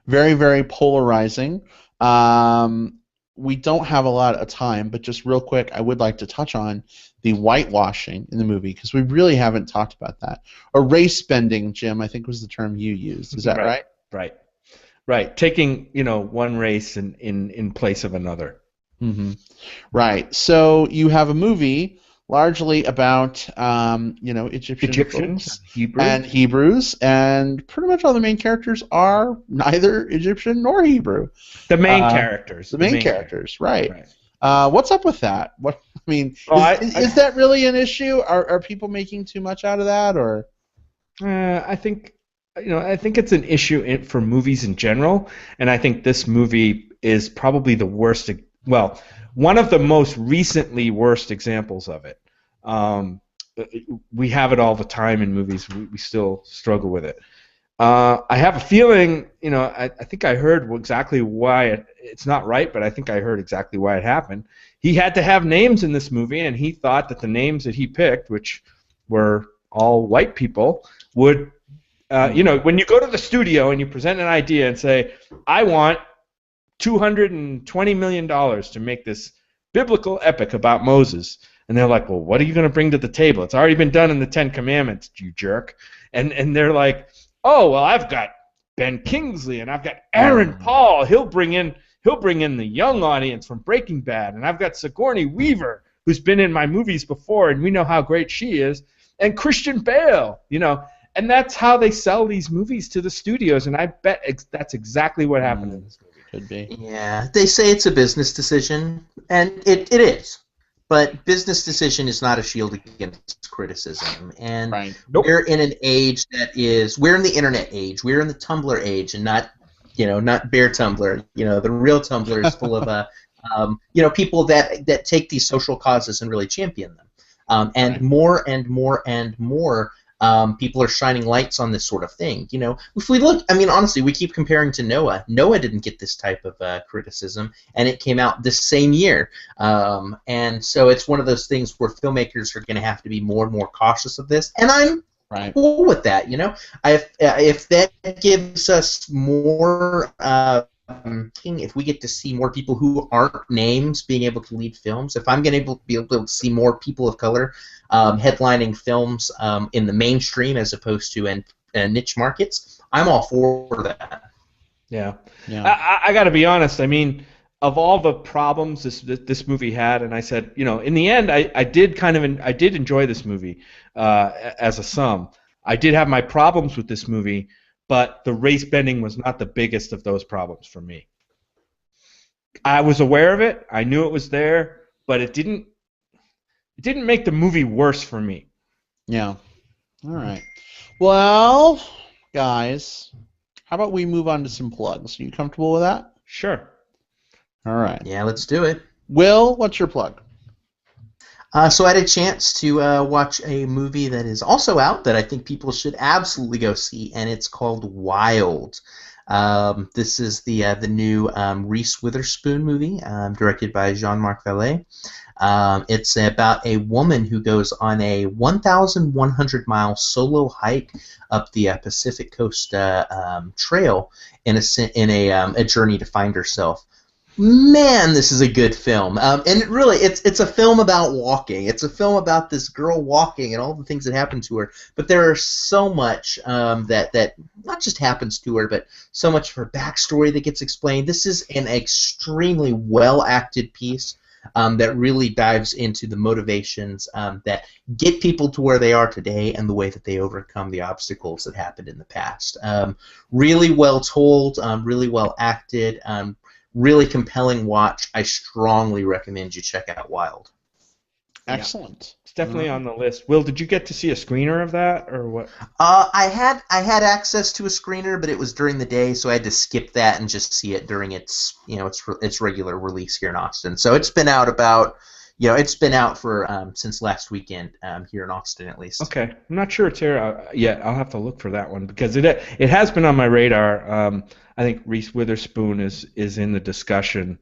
very, very polarizing. We don't have a lot of time, but just real quick, I would like to touch on the whitewashing in the movie, because we really haven't talked about that. Or race bending, Jim, I think was the term you used. Is that right? Right. Taking one race in place of another. Mm-hmm. Right. So you have a movie largely about Egyptians and Hebrews, and pretty much all the main characters are neither Egyptian nor Hebrew. The main characters. The main characters, right. What's up with that? Is that really an issue? Are people making too much out of that, or? I think it's an issue for movies in general, and I think this movie is probably the worst. Well, one of the most recently worst examples of it. We have it all the time in movies. We still struggle with it. I have a feeling, I think I heard exactly why it's not right, but I think I heard exactly why it happened. He had to have names in this movie, and he thought that the names that he picked, which were all white people, would, when you go to the studio and you present an idea and say, I want $220 million to make this biblical epic about Moses. And they're like, well, what are you going to bring to the table? It's already been done in the Ten Commandments, you jerk. And they're like, oh, well, I've got Ben Kingsley and I've got Aaron Paul. He'll bring in the young audience from Breaking Bad. And I've got Sigourney Weaver, who's been in my movies before, and we know how great she is. And Christian Bale, And that's how they sell these movies to the studios, and I bet that's exactly what happened in this movie. Could be. Yeah, they say it's a business decision, and it is. but business decision is not a shield against criticism. And Right. Nope. we're in an age we're in the internet age. We're in the Tumblr age, and not Bear Tumblr. The real Tumblr is full of people that take these social causes and really champion them. And Right. more and more and more people are shining lights on this sort of thing. If we look, honestly, we keep comparing to Noah. Noah didn't get this type of criticism, and it came out this same year. And so it's one of those things where filmmakers are going to have to be more and more cautious of this, and I'm Right. cool with that. If that gives us more. If we get to see more people who aren't names being able to lead films, if I'm going to be able to see more people of color headlining films in the mainstream as opposed to in niche markets, I'm all for that. Yeah. Yeah. I got to be honest. I mean, of all the problems this movie had, and I said, in the end, I did enjoy this movie as a sum. I did have my problems with this movie, but the race bending was not the biggest of those problems for me. I was aware of it. I knew it was there, but it didn't make the movie worse for me. Yeah. All right. Well, guys, how about we move on to some plugs? Are you comfortable with that? Sure. All right. Yeah, let's do it. Will, what's your plug? So I had a chance to watch a movie that is also out that I think people should absolutely go see, and it's called Wild. This is the new Reese Witherspoon movie, directed by Jean-Marc Vallée. It's about a woman who goes on a 1,100-mile solo hike up the Pacific Coast Trail in a journey to find herself. Man, this is a good film, and it's a film about walking. It's a film about this girl walking and all the things that happen to her. But there are so much that not just happens to her, but so much of her backstory that gets explained. This is an extremely well-acted piece that really dives into the motivations that get people to where they are today and the way that they overcome the obstacles that happened in the past. Really well told, really well acted. Really compelling watch. I strongly recommend you check out Wild. Excellent. It's definitely on the list. Will, did you get to see a screener of that, or what? I had access to a screener, but it was during the day, so I had to skip that and just see it during its regular release here in Austin. So it's been out for since last weekend here in Austin at least. Okay, I'm not sure it's here yet. I'll have to look for that one because it has been on my radar. I think Reese Witherspoon is in the discussion,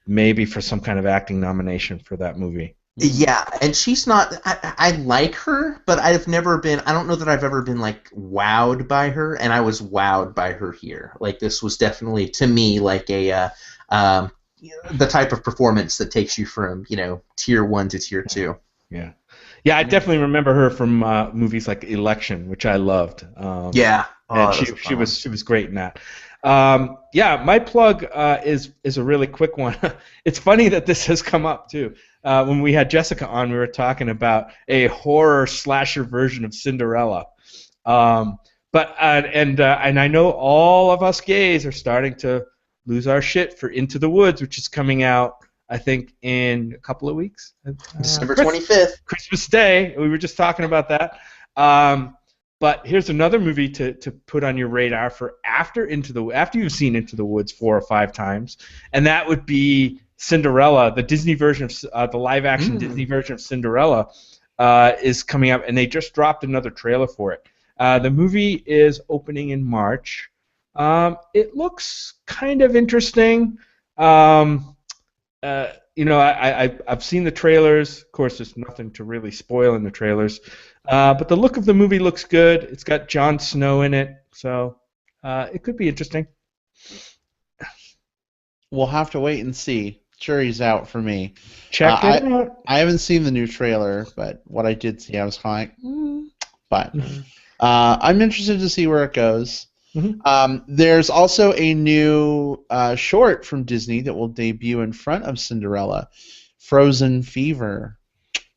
maybe for some kind of acting nomination for that movie. Yeah, and she's not. I like her, but I've never been. I don't know that I've ever been like wowed by her, and I was wowed by her here. Like this was definitely to me like a the type of performance that takes you from tier 1 to tier 2. Yeah, I definitely remember her from movies like Election, which I loved. Yeah, and she was great in that. My plug is a really quick one. It's funny that this has come up too. When we had Jessica on, we were talking about a horror slasher version of Cinderella. But I know all of us gays are starting to lose our shit for Into the Woods, which is coming out, I think, in a couple of weeks. December 25th. Christmas Day. We were just talking about that. But here's another movie to put on your radar for after you've seen Into the Woods 4 or 5 times, and that would be Cinderella. The Disney version of the live-action Disney version of Cinderella is coming up, and they just dropped another trailer for it. The movie is opening in March. It looks kind of interesting. I've seen the trailers. Of course, there's nothing to really spoil in the trailers. But the look of the movie looks good. It's got Jon Snow in it, so it could be interesting. We'll have to wait and see. Jury's out for me. Check it out. I haven't seen the new trailer, but what I did see, I was kind of like, But I'm interested to see where it goes. Mm-hmm. There's also a new short from Disney that will debut in front of Cinderella, Frozen Fever.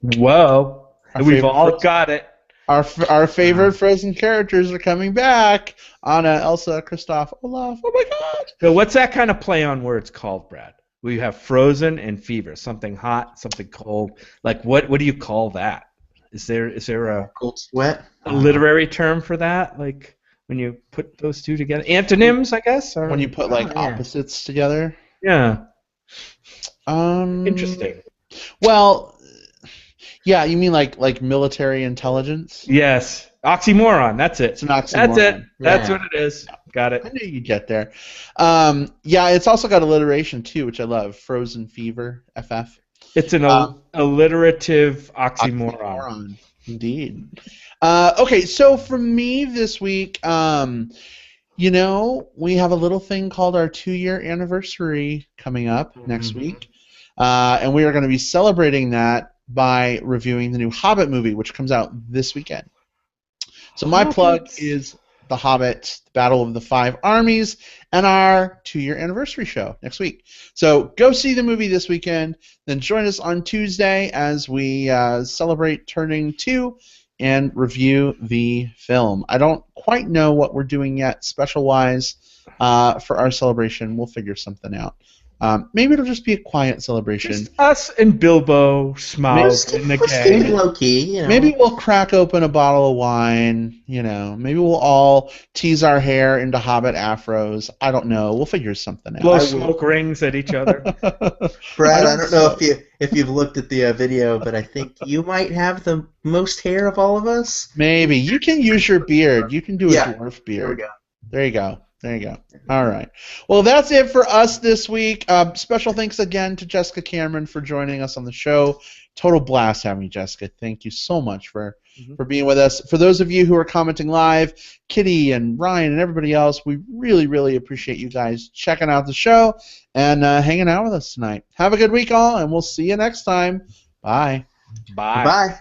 Whoa. We've all got it. Our favorite Frozen characters are coming back. Anna, Elsa, Kristoff, Olaf. Oh my God! So what's that kind of play on words called, Brad? We have frozen and fever. Something hot, something cold. Like what do you call that? Is there a Cold sweat. literary term for that? Like when you put those two together? Antonyms, I guess? Or, When you put like opposites together? yeah. Interesting. Interesting. Well, yeah, you mean like military intelligence? Yes. Oxymoron. That's it. It's an oxymoron. That's it. That's Yeah. what it is. Got it. I knew you'd get there. Yeah, it's also got alliteration too, which I love. Frozen fever, FF. It's an alliterative oxymoron. Indeed. Okay, so for me this week, you know, we have a little thing called our 2-year anniversary coming up next week. And we are going to be celebrating that by reviewing the new Hobbit movie, which comes out this weekend. So my plug is The Hobbit, The Battle of the Five Armies, and our 2-year anniversary show next week. So go see the movie this weekend, then join us on Tuesday as we celebrate turning 2 and review the film. I don't quite know what we're doing yet special-wise for our celebration. We'll figure something out. Maybe it'll just be a quiet celebration. Just us and Bilbo, Smaug, and the gang. Low key, you know. Maybe we'll crack open a bottle of wine, you know. Maybe we'll all tease our hair into Hobbit afros. I don't know. We'll figure something out. Blow smoke rings at each other. Brad, I don't know if you've looked at the video, but I think you might have the most hair of all of us. Maybe. You can use your beard. You can do a dwarf beard. There we go. There you go. There you go. All right. Well, that's it for us this week. Special thanks again to Jessica Cameron for joining us on the show. Total blast having you, Jessica. Thank you so much for being with us. For those of you who are commenting live, Kitty and Ryan and everybody else, we really, really appreciate you guys checking out the show and hanging out with us tonight. Have a good week, all, and we'll see you next time. Bye. Bye. Bye.